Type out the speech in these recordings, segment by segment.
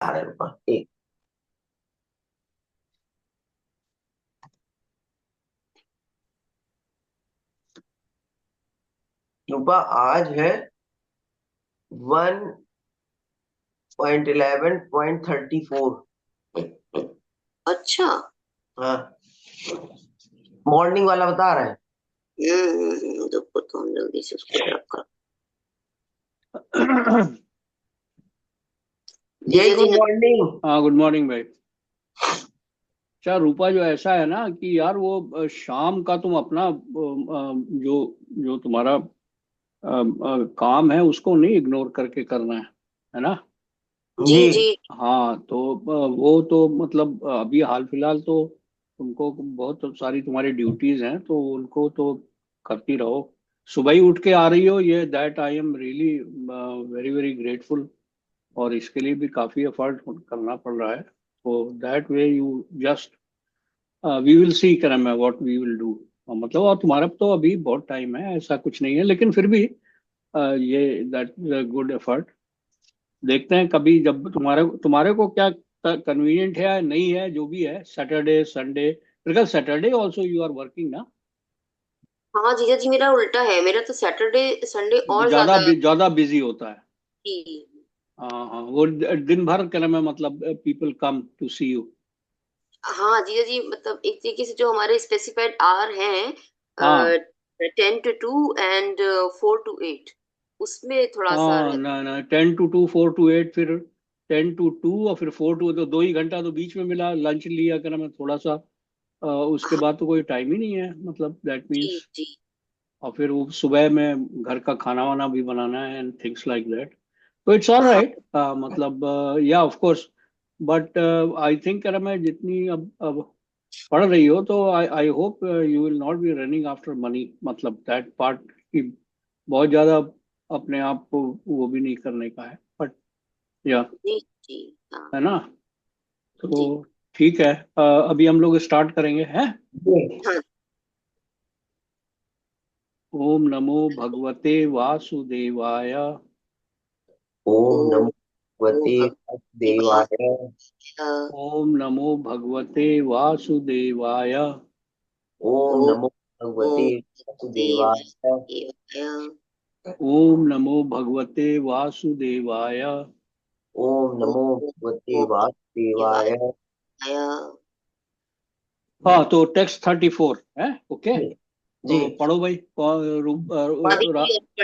अरे रुपा एक रुपा आज है 1.11.34। अच्छा। हाँ, मॉर्निंग वाला बता रहा है। देखो तो हम जल्दी से उसको ड्रॉप कर। जय जीजा जी गुड मॉर्निंग। हाँ, गुड मॉर्निंग भाई। अच्छा रूपा, जो ऐसा है ना कि यार वो शाम का तुम अपना जो जो तुम्हारा काम है उसको नहीं इग्नोर करके करना है ना। जी जी जी। हाँ तो वो तो मतलब अभी हाल फिलहाल तो तुमको बहुत सारी तुम्हारी ड्यूटीज हैं तो उनको तो करती रहो। सुबह ही उठ के आ रही हो, ये that I am really very very grateful. और इसके लिए भी काफी एफर्ट करना पड़ रहा है, तो that way you just we will see करें मैं व्हाट वी विल डू। मतलब और तुम्हारा तो अभी बहुत टाइम है, ऐसा कुछ नहीं है, लेकिन फिर भी ये दैट गुड एफर्ट। देखते हैं कभी जब तुम्हारे तुम्हारे को क्या कन्वीनियंट है या नहीं है, जो भी है, Saturday Sunday. Because Saturday also you are working ना। हाँ जीजा जी, मेरा उल्टा है, मेरा तो सैटरडे संडे और ज्यादा ज्यादा। ज्यादा बिजी होता है। जी। हाँ हाँ, वो दिन भर क्या नाम है, मतलब people come to see you. हाँ जीजा जी, मतलब एक तरीके से जो हमारे स्पेसिफाइड आवर हाँ हैं, 10 to 2 एंड 4 to 8, उसमें थोड़ा सा हाँ, रहता ना ना, 10 to 2, 4 to 8, फिर 10 to 2 और फिर 4 to, तो 2 ही घंटा तो बीच में मिला, लंच लिया क्या नाम है थोड़ा सा। उसके है। हाँ बाद तो कोई टाइम ही नहीं है, मतलब दैट जी मीन्स। जी। और फिर वो सुबह में घर का खाना वाना भी बनाना है एंड थिंग्स लाइक दैट। तो इट्स ऑल हाँ राइट, मतलब yeah of course. But I think अगर मैं जितनी अब पढ़ रही हो तो I I hope you will not be running after money, मतलब दैट पार्ट की बहुत ज्यादा अपने आप को वो भी नहीं करने का है, बट या, जी जी। हाँ है ना। जी। तो ठीक है, अभी हम लोग स्टार्ट करेंगे हैं। जी। हाँ। ओम नमो भगवते वासुदेवाय। ओम ओम नमो भगवते भगवते वासुदेवाय। वासुदेवाय। ओम नमो भगवते वासुदेवाय। ओम ओम नमो भगवते भगवते वासुदेवाय। वासुदेवाय। ओम नमो भगवते वासुदेवाय। ओम ओम नमो भगवते नमो वासुदेवाय। भगवते वासुदेवाय। हाँ तो टेक्स्ट 34 है, ओके। जी तो पढ़ो भाई अभी कोई और पढ़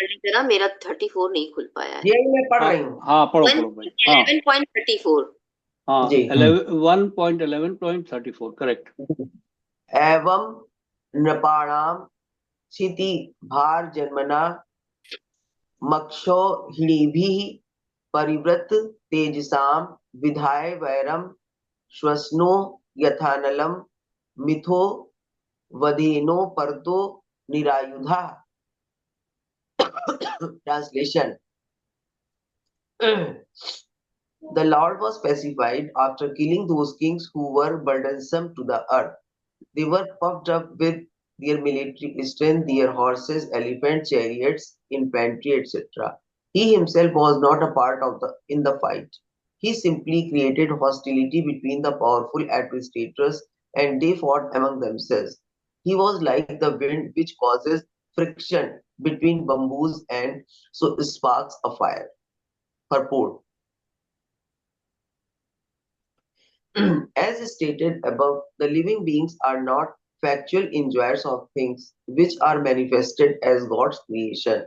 लेते ना, मेरा 34 नहीं खुल पाया है। यही मैं पढ़ हाँ रही हूँ। हाँ, पढ़ो वन पढ़ो भाई, हाँ 11.34। हाँ, जी 11.11.34 करेक्ट। एवं नृपाणाम क्षिति भार जन्मना मक्षोहिणीभिः परिवृत तेजसां विधाय वैरम श्वसनो यथानलम मिथो वधेनो परतो निरायुधा। Translation. The Lord was pacified after killing those kings who were burdensome to the earth. They were puffed up with their military strength, their horses, elephants, chariots, infantry, etc. He himself was not a part of the in the fight. He simply created hostility between the powerful administrators and they fought among themselves. He was like the wind which causes friction between bamboos and so sparks a fire. Purport. As stated above, the living beings are not factual enjoyers of things which are manifested as God's creation.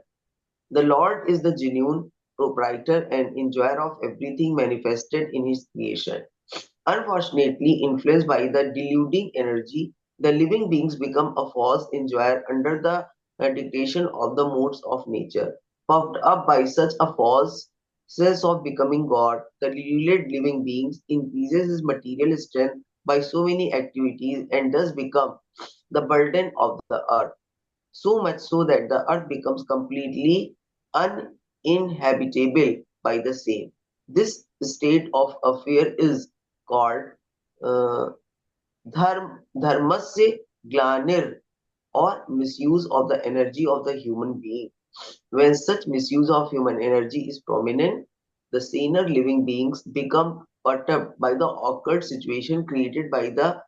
The Lord is the genuine proprietor and enjoyer of everything manifested in His creation. Unfortunately, influenced by the deluding energy, the living beings become a false enjoyer under the dictation of the modes of nature. Puffed up by such a false sense of becoming God, the deluded living beings increases his material strength by so many activities and thus become the burden of the earth. So much so that the earth becomes completely uninhabitable by the same. This state of affair is called uh, dharmasya glanir or misuse of the energy of the human being. When such misuse of human energy is prominent, the saner living beings become perturbed by the awkward situation created by the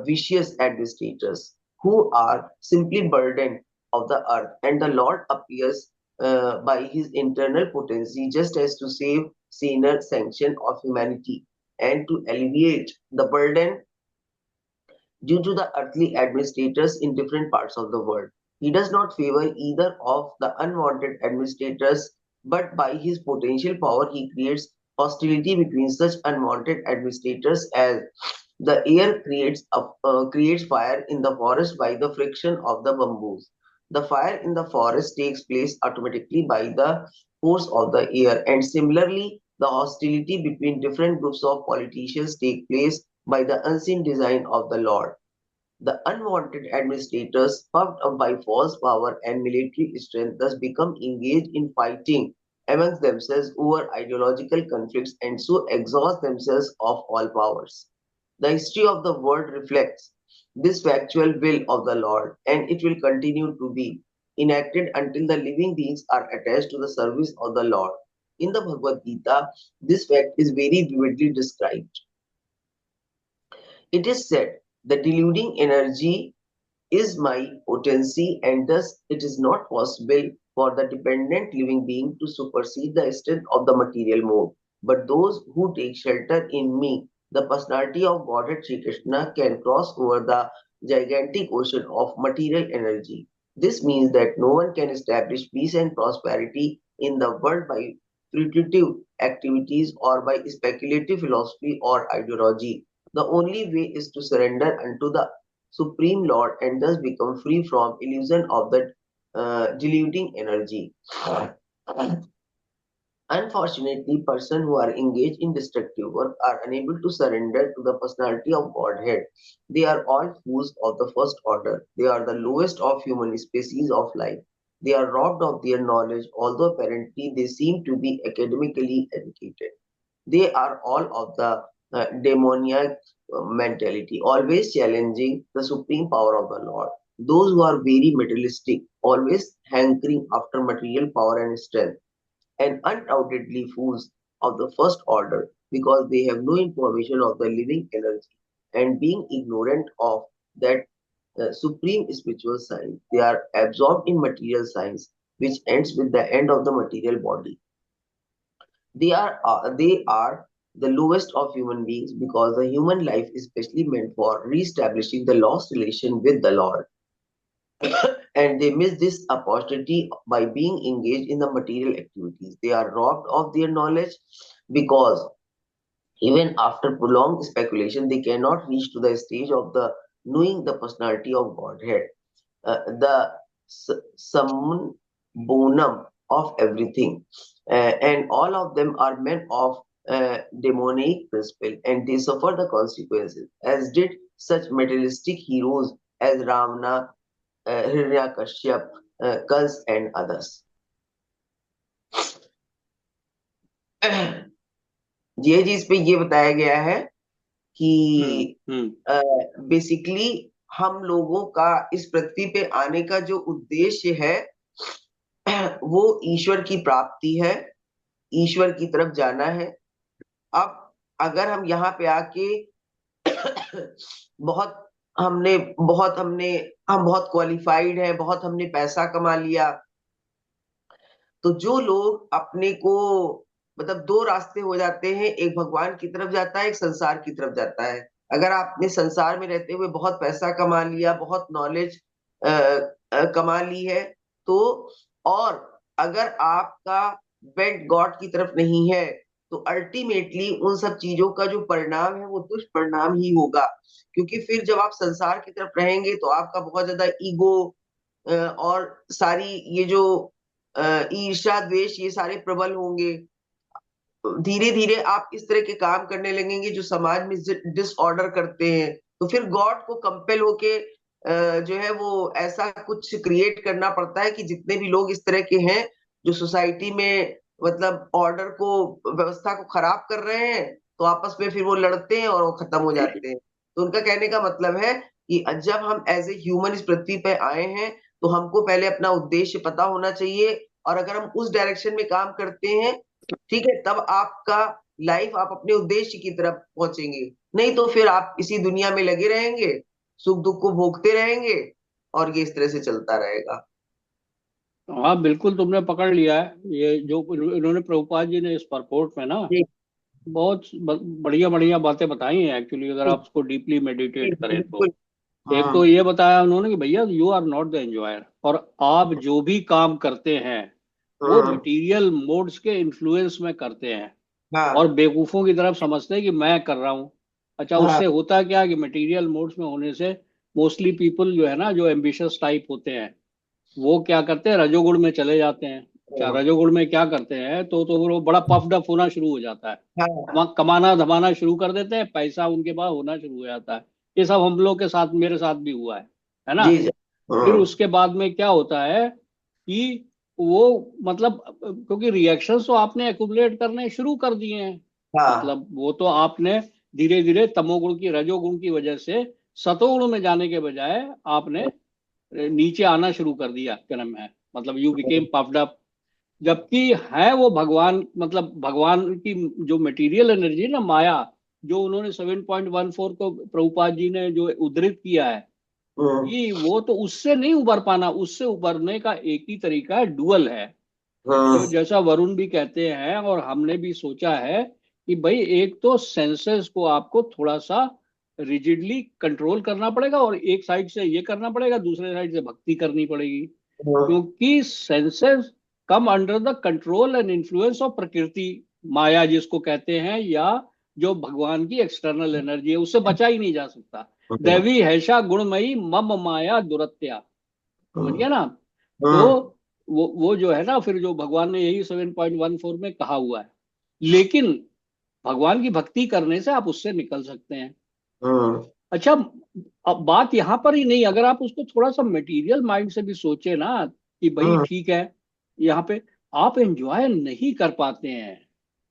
vicious administrators who are simply burdened of the earth, and the Lord appears by his internal potency just as to save sinner sanction of humanity and to alleviate the burden due to the earthly administrators in different parts of the world. He does not favor either of the unwanted administrators, but by his potential power, he creates hostility between such unwanted administrators as the air creates fire in the forest by the friction of the bamboos. The fire in the forest takes place automatically by the force of the air, and similarly, the hostility between different groups of politicians take place by the unseen design of the Lord. The unwanted administrators, puffed up by false power and military strength, thus become engaged in fighting amongst themselves over ideological conflicts and so exhaust themselves of all powers. The history of the world reflects this factual will of the Lord, and it will continue to be enacted until the living beings are attached to the service of the Lord. In the Bhagavad Gita, this fact is very vividly described. It is said, the deluding energy is my potency, and thus it is not possible for the dependent living being to supersede the strength of the material mode. But those who take shelter in me, the personality of Godhead Sri Krishna, can cross over the gigantic ocean of material energy. This means that no one can establish peace and prosperity in the world by fruitive activities or by speculative philosophy or ideology. The only way is to surrender unto the Supreme Lord and thus become free from illusion of the deluding energy. Unfortunately, persons who are engaged in destructive work are unable to surrender to the personality of Godhead. They are all fools of the first order. They are the lowest of human species of life. They are robbed of their knowledge, although apparently they seem to be academically educated. They are all of the demoniac mentality, always challenging the supreme power of the Lord. Those who are very materialistic, always hankering after material power and strength, and undoubtedly fools of the first order because they have no information of the living energy, and being ignorant of that supreme spiritual science, they are absorbed in material science, which ends with the end of the material body. They are the lowest of human beings because the human life is specially meant for re-establishing the lost relation with the Lord. And they miss this opportunity by being engaged in the material activities. They are robbed of their knowledge because even after prolonged speculation, they cannot reach to the stage of the knowing the personality of Godhead, the summum bonum of everything. And all of them are men of demonic principle, and they suffer the consequences, as did such materialistic heroes as Ravana, Hiranyakashyap, Kans, and others. ये चीज पे ये बताया गया है कि basically हम लोगों का इस पृथ्वी पे आने का जो उद्देश्य है वो ईश्वर की प्राप्ति है, ईश्वर की तरफ जाना है। अब अगर हम यहाँ पे आके हम बहुत क्वालिफाइड है, बहुत हमने पैसा कमा लिया, तो जो लोग अपने को मतलब दो रास्ते हो जाते हैं, एक भगवान की तरफ जाता है, एक संसार की तरफ जाता है। अगर आपने संसार में रहते हुए बहुत पैसा कमा लिया, बहुत नॉलेज कमा ली है, तो और अगर आपका बेंट गॉड की तरफ नहीं है, तो अल्टीमेटली उन सब चीजों का जो परिणाम है वो दुष्परिणाम ही होगा। क्योंकि फिर जब आप संसार की तरफ रहेंगे तो आपका बहुत ज्यादा ईगो और सारी ये जो ईर्ष्या द्वेष ये सारे प्रबल होंगे। धीरे धीरे आप इस तरह के काम करने लगेंगे जो समाज में डिसऑर्डर करते हैं, तो फिर गॉड को कंपेल होके जो है वो ऐसा कुछ क्रिएट करना पड़ता है कि जितने भी लोग इस तरह के हैं जो सोसाइटी में मतलब ऑर्डर को, व्यवस्था को खराब कर रहे हैं, तो आपस में फिर वो लड़ते हैं और वो खत्म हो जाते हैं। तो उनका कहने का मतलब है कि जब हम एज ए ह्यूमन इस पृथ्वी पे आए हैं तो हमको पहले अपना उद्देश्य पता होना चाहिए, और अगर हम उस डायरेक्शन में काम करते हैं, ठीक है, तब आपका लाइफ आप अपने उद्देश्य की तरफ पहुंचेंगे। नहीं तो फिर आप इसी दुनिया में लगे रहेंगे, सुख दुख को भोगते रहेंगे, और ये इस तरह से चलता रहेगा। हाँ बिल्कुल, तुमने पकड़ लिया है ये जो इन्होंने प्रभुपाद जी ने इस परपोर्ट में ना जी बहुत बढ़िया बढ़िया बातें बताई हैं एक्चुअली, अगर जी आप उसको डीपली जी, मेडिटेट करें तो। बिल्कुल। एक हाँ तो ये बताया उन्होंने कि भैया you are not the enjoyer, और आप जो भी काम करते हैं वो हाँ मटेरियल मोड्स के इन्फ्लुएंस में करते हैं, और हाँ बेवकूफों की तरफ समझते हैं कि मैं कर रहा हूँ। अच्छा, हाँ उससे होता क्या कि मटेरियल मोड्स में होने से मोस्टली पीपल जो है ना, जो एम्बिशियस टाइप होते हैं, वो क्या करते हैं, रजोगुण में चले जाते हैं। अच्छा, हाँ रजोगुण में क्या करते हैं, तो वो बड़ा पफ्ड अप होना शुरू हो जाता है, हाँ, वहाँ कमाना धमाना शुरू कर देते हैं, पैसा उनके पास होना शुरू हो जाता है। ये सब हम लोग के साथ, मेरे साथ भी हुआ है ना। जी जी, फिर हाँ उसके बाद में क्या होता है कि वो मतलब क्योंकि रिएक्शंस तो आपने एक्युमुलेट करने शुरू कर दिए हैं, हाँ मतलब वो तो आपने धीरे धीरे तमोगुण की रजोगुण की वजह से सतोगुण में जाने के बजाय आपने नीचे आना शुरू कर दिया, क्या नाम है, मतलब यू बिकेम पफ्ड अप। जबकि है वो भगवान, मतलब भगवान की जो मटेरियल एनर्जी ना, माया, जो उन्होंने 7.14 को प्रभुपाद जी ने जो उद्धृत किया है, हाँ कि वो तो उससे नहीं उबर पाना, उससे उबरने का एक ही तरीका है, डुअल है। जो हाँ जैसा वरुण भी कहते हैं और हमने भी सोचा है कि भाई एक तो सेंसेस को आपको थोड़ा सा रिजिडली कंट्रोल करना पड़ेगा, और एक साइड से ये करना पड़ेगा, दूसरे साइड से भक्ति करनी पड़ेगी, हाँ क्योंकि senses come under the control and influence of प्रकृति, माया जिसको कहते हैं, या जो भगवान की एक्सटर्नल एनर्जी है, उससे बचा ही नहीं जा सकता। दैवी हैषा गुणमयी मम माया दुरत्या, समझ गया ना। तो हाँ वो जो है ना, फिर जो भगवान ने यही 7.14 में कहा हुआ है, लेकिन भगवान की भक्ति करने से आप उससे निकल सकते हैं। हाँ अच्छा, अब बात यहां पर ही नहीं, अगर आप उसको थोड़ा सा मटेरियल माइंड से भी सोचे ना, कि भाई हाँ ठीक है, यहाँ पे आप एंजॉय नहीं कर पाते हैं,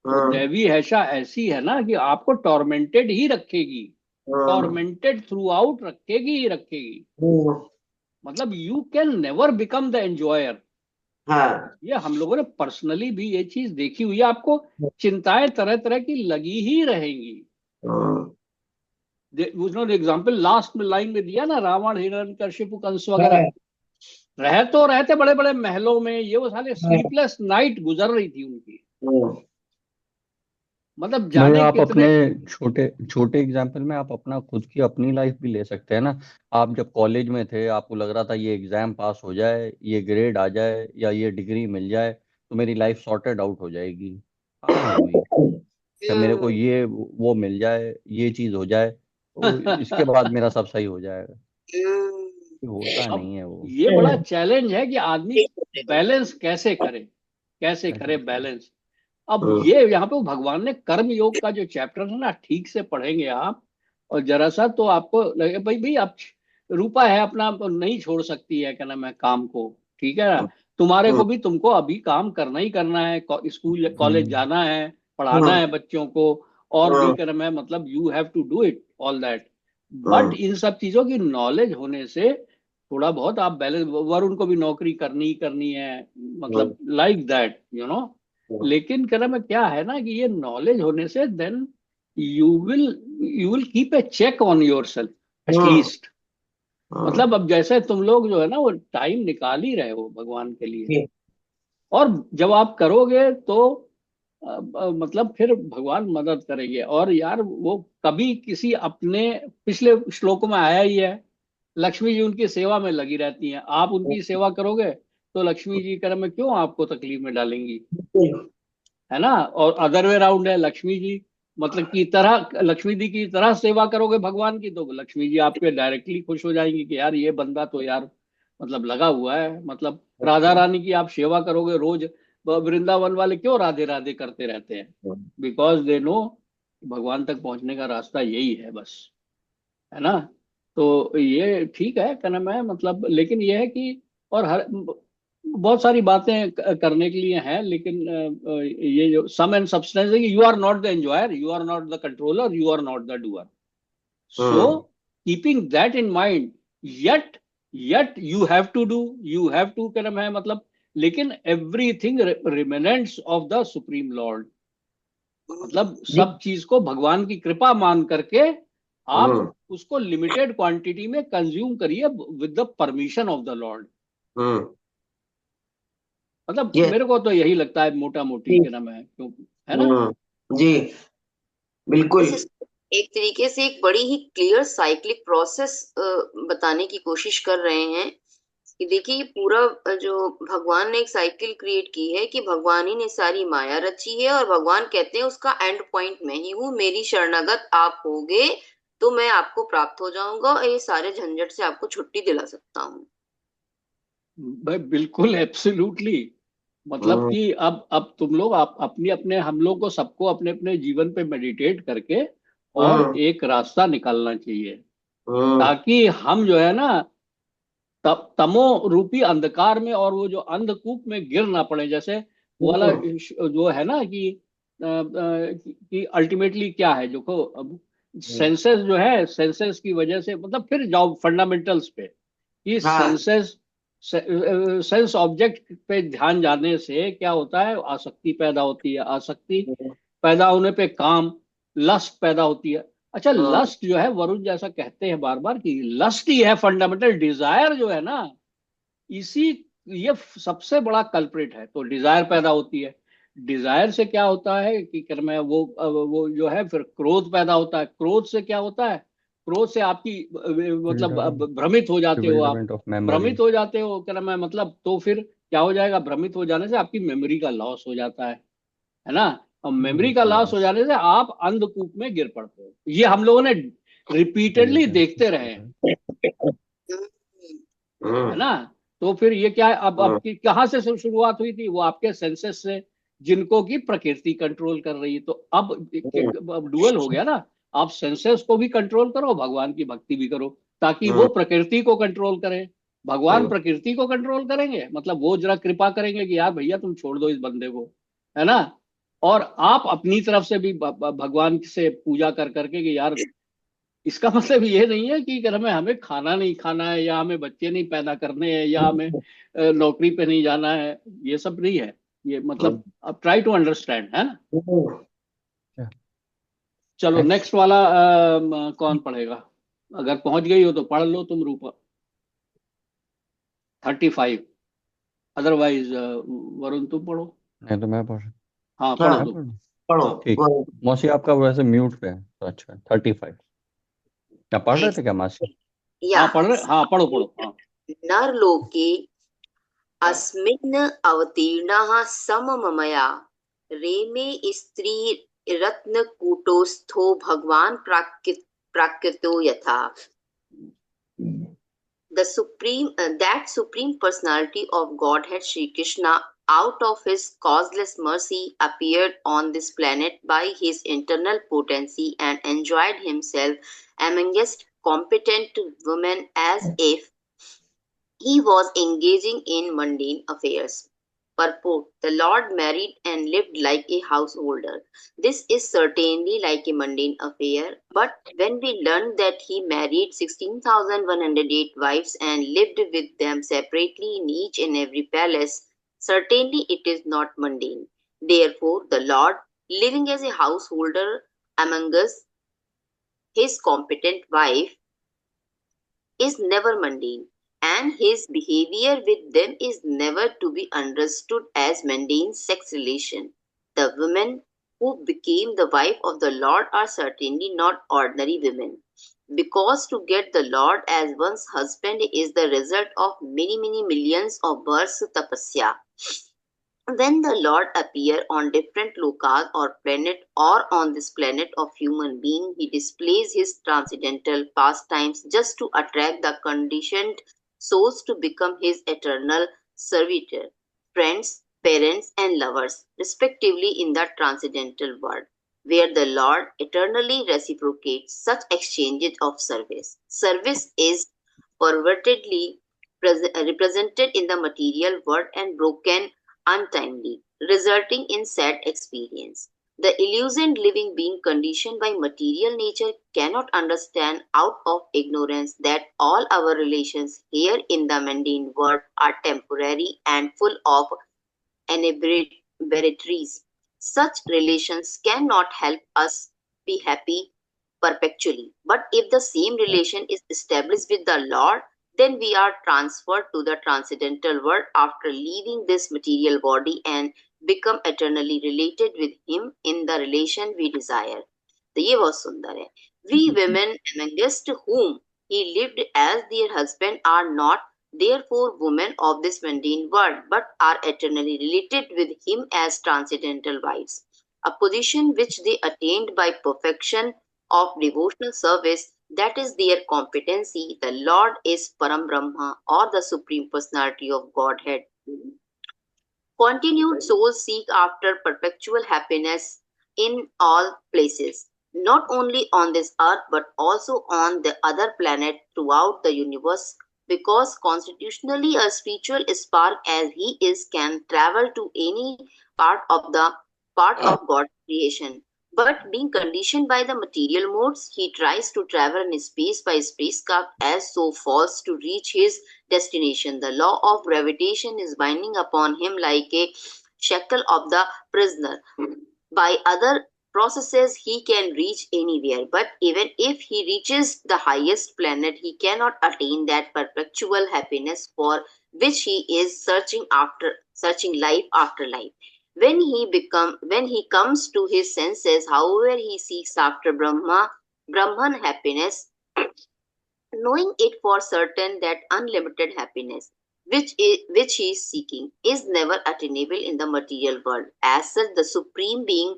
तो हाँ दैवी हैशा ऐसी है ना कि आपको टॉर्मेंटेड ही रखेगी, हाँ टॉर्मेंटेड थ्रू आउट रखेगी ही रखेगी। हाँ मतलब you can never become the enjoyer. हाँ ये हम लोगों ने पर्सनली भी ये चीज देखी हुई है, आपको चिंताएं तरह तरह की लगी ही रहेंगी। हाँ उन्होंने एग्जाम्पल लास्ट में लाइन में दिया ना, रावण हिरण्यकशिपु कंस वगैरह, हाँ रह तो रहते बड़े बड़े महलों में, ये वो साले हाँ स्लीपलेस नाइट गुजर रही थी उनकी, हाँ मतलब भाई जाने आप अपने कितने। छोटे छोटे एग्जाम्पल में आप अपना खुद की अपनी लाइफ भी ले सकते हैं ना। आप जब कॉलेज में थे, आपको लग रहा था ये एग्जाम पास हो जाए, ये ग्रेड आ जाए या ये डिग्री मिल जाए तो मेरी लाइफ सॉर्टेड आउट हो जाएगी। कहाँ हुई? क्या मेरे को हम्म ये वो मिल जाए, ये चीज हो जाए तो इसके बाद मेरा सब सही हो जाएगा? हम्म, ये होता अब नहीं है वो। ये बड़ा चैलेंज है कि आदमी बैलेंस कैसे करे, कैसे करे कैसे करें? बैलेंस। अब ये यहाँ पे भगवान ने कर्म योग का जो चैप्टर है ना, ठीक से पढ़ेंगे आप, और जरा सा तो आपको लगे भाई भाई आप, रूपा है अपना तो नहीं छोड़ सकती है, क्या नाम है, काम को, ठीक है ना। तुम्हारे को भी, तुमको अभी काम करना ही करना है, स्कूल कॉलेज हम्म जाना है, पढ़ाना है बच्चों को, और भी क्या नाम है, मतलब you have to do it all that. But इन सब चीजों की नॉलेज होने से थोड़ा बहुत आप बैलेंस, वरुण को भी नौकरी करनी ही करनी है, मतलब लाइक दैट लेकिन क्या नाम है, क्या है ना कि ये नॉलेज होने से then you will you will keep a check on yourself at least. मतलब अब जैसे तुम लोग जो है ना, वो टाइम निकाल ही रहे हो भगवान के लिए, और जब आप करोगे तो मतलब फिर भगवान मदद करेंगे। और यार वो कभी किसी अपने, पिछले श्लोकों में आया ही है, लक्ष्मी जी उनकी सेवा में लगी रहती हैं, आप उनकी सेवा करोगे तो लक्ष्मी जी कर्म में क्यों आपको तकलीफ में डालेंगी, है ना। और अदर वे राउंड है, लक्ष्मी जी मतलब की तरह, लक्ष्मी जी की तरह सेवा करोगे भगवान की, तो लक्ष्मी जी आपके डायरेक्टली खुश हो जाएंगी कि यार ये बंदा तो यार मतलब लगा हुआ है, मतलब राधा रानी की आप सेवा करोगे रोज, वृंदावन वाले क्यों राधे राधे करते रहते हैं, बिकॉज दे नो भगवान तक पहुंचने का रास्ता यही है बस, है ना। तो ये ठीक है, क्या नाम है, मतलब लेकिन ये है कि, और हर बहुत सारी बातें करने के लिए हैं, लेकिन ये जो सम एंड सब्सटेंस है कि you are not the enjoyer, you are not the controller, you are not the doer. So keeping that in mind, yet yet you have to do, you have to क्या नाम है, मतलब लेकिन everything remnants of the supreme lord, मतलब जी। सब चीज को भगवान की कृपा मान करके आप हम्म उसको लिमिटेड क्वांटिटी में कंज्यूम करिए with the permission of the lord. हम्म मतलब ये मेरे को तो यही लगता है मोटा मोटी जी। के नाम है, क्यों, है ना? जी बिल्कुल। इस एक तरीके से एक बड़ी ही क्लियर साइक्लिक प्रोसेस बताने की कोशिश कर रहे हैं कि देखिए ये पूरा जो भगवान ने एक साइकिल क्रिएट की है कि भगवान ही ने सारी माया रची है और भगवान कहते हैं उसका एंड पॉइंट मैं ही हूँ, मेरी शरणागत आप होगे तो मैं आपको प्राप्त हो जाऊंगा और ये सारे झंझट से आपको छुट्टी दिला सकता हूँ। भाई बिल्कुल एब्सोल्युटली। मतलब हम्म कि अब तुम लोग आप अपनी अपने हम लोग को सबको अपने अपने जीवन पे मेडिटेट करके और हम्म एक रास्ता निकालना चाहिए, हम्म ताकि हम जो है ना तमो रूपी अंधकार में और वो जो अंधकूप में गिर ना पड़े। जैसे वो वाला हम्म जो है ना कि अल्टीमेटली क्या है, जो को अब सेंसेस जो है, सेंसेस की वजह से मतलब फिर जाओ फंडामेंटल्स पे कि हाँ। सेंसेस सेंस ऑब्जेक्ट पे ध्यान जाने से क्या होता है, आसक्ति पैदा होती है। आसक्ति पैदा होने पे काम, लस्ट पैदा होती है। अच्छा, हम्म लस्ट जो है, वरुण जैसा कहते हैं बार बार कि लस्ट ही है फंडामेंटल, डिजायर जो है ना, इसी ये सबसे बड़ा कल्प्रिट है। तो डिजायर पैदा होती है, डिजायर से क्या होता है कि कर मैं वो जो है, फिर क्रोध पैदा होता है। क्रोध से क्या होता है, क्रोध से आपकी मतलब भ्रमित हो जाते हो आप। bewilderment of भ्रमित memory. हो जाते हो क्या मैं मतलब, तो फिर क्या हो जाएगा, भ्रमित हो जाने से आपकी मेमोरी का लॉस हो जाता है ना? और मेमोरी का लॉस हो Yes. जाने से आप अंधकूप में गिर पड़ते हो। ये हम लोगों ने रिपीटेडली Yes, देखते रहे हैं, yes. है हम्म ना? तो फिर ये क्या है, अब हम्म कहाँ से शुरुआत हुई थी, वो आपके सेंसेस से, जिनको की प्रकृति कंट्रोल कर रही है। तो अब डुअल हो गया ना, आप सेंसेस को भी कंट्रोल करो, भगवान की भक्ति भी करो, ताकि वो हम्म प्रकृति को कंट्रोल करे। भगवान हम्म प्रकृति को कंट्रोल करेंगे, मतलब वो जरा कृपा करेंगे कि यार भैया तुम छोड़ दो इस बंदे को, है ना? और आप अपनी तरफ से भी भगवान से पूजा कर करके कि यार, इसका मतलब ये नहीं है कि हमें हमें खाना नहीं खाना है, या हमें बच्चे नहीं पैदा करने हैं, या हमें नौकरी पे नहीं जाना है। ये सब नहीं है। ये मतलब अब ट्राई टू अंडरस्टैंड, है ना? हम्म। Yeah. चलो Next. नेक्स्ट वाला कौन पढ़ेगा? अगर पहुंच गई हो तो पढ़ लो तुम, रूपा। 35। अदरवाइज वरुण तुम पढ़ो। नहीं तो मैं पढ़ हाँ हाँ पढ़ो मैं तुम। पढ़ पढ़ो। हाँ ठीक। मौसी आपका वैसे म्यूट पे है तो अच्छा 35। क्या पढ़ रहे थे क्या मासी? या हाँ पढ़ रहे, हाँ पढ़ो पढ़ो, हाँ। नरलोके अस्मिन् अवतीर्णः समममया रेमे स्त्रीरत्नकूटस्थो भगवान् प्राकृतो यथा। The that supreme personality of Godhead Sri Krishna, out of his causeless mercy, appeared on this planet by his internal potency and enjoyed himself amongst competent women as if he was engaging in mundane affairs. Purport: the Lord married and lived like a householder. This is certainly like a mundane affair, but when we learn that he married 16,108 wives and lived with them separately in each and every palace, certainly it is not mundane. Therefore, the Lord, living as a householder among us, his competent wife, is never mundane, and his behavior with them is never to be understood as mundane sex relation. The women who became the wife of the Lord are certainly not ordinary women, because to get the Lord as one's husband is the result of many, many millions of births tapasya. When the Lord appears on different lokas or planet or on this planet of human being, he displays his transcendental pastimes just to attract the conditioned souls to become his eternal servitor, friends, parents, and lovers, respectively in the transcendental world, where the Lord eternally reciprocates such exchanges of service. Service is pervertedly represented in the material world and broken untimely, resulting in sad experience. The illusioned living being conditioned by material nature cannot understand out of ignorance that all our relations here in the mundane world are temporary and full of inebrities. Such relations cannot help us be happy perpetually. But if the same relation is established with the Lord, then we are transferred to the transcendental world after leaving this material body and become eternally related with Him in the relation we desire. तो ये बहुत सुंदर है. We women amongst whom he lived as their husband are not therefore women of this mundane world, but are eternally related with him as transcendental wives, a position which they attained by perfection of devotional service, that is their competency. The Lord is Param Brahma, or the Supreme Personality of Godhead. Continued souls seek after perpetual happiness in all places, not only on this earth but also on the other planet throughout the universe, because constitutionally a spiritual spark as he is can travel to any part of God's creation. But being conditioned by the material modes, he tries to travel in space by spacecraft as so falls to reach his destination. The law of gravitation is binding upon him like a shackle of the prisoner. By other processes, he can reach anywhere, but even if he reaches the highest planet, he cannot attain that perpetual happiness for which he is searching life after life. When he comes to his senses, however, he seeks after Brahman happiness, knowing it for certain that unlimited happiness which he is seeking is never attainable in the material world. As such, the Supreme Being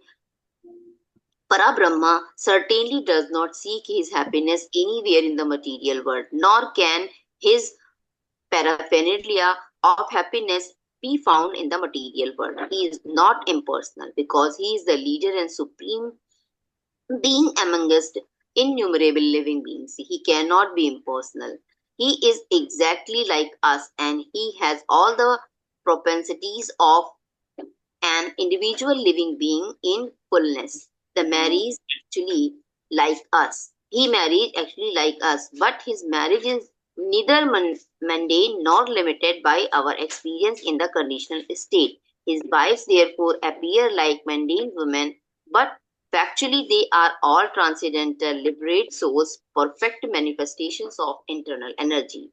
Parabrahma certainly does not seek his happiness anywhere in the material world, nor can his paraphernalia of happiness be found in the material world. He is not impersonal because he is the leader and supreme being amongst innumerable living beings. He cannot be impersonal. He is exactly like us and he has all the propensities of an individual living being in fullness. The marriage actually like us. He married actually like us, but his marriage is neither mundane nor limited by our experience in the conditional state. His wives therefore appear like mundane women, but factually they are all transcendental, liberate souls, perfect manifestations of internal energy.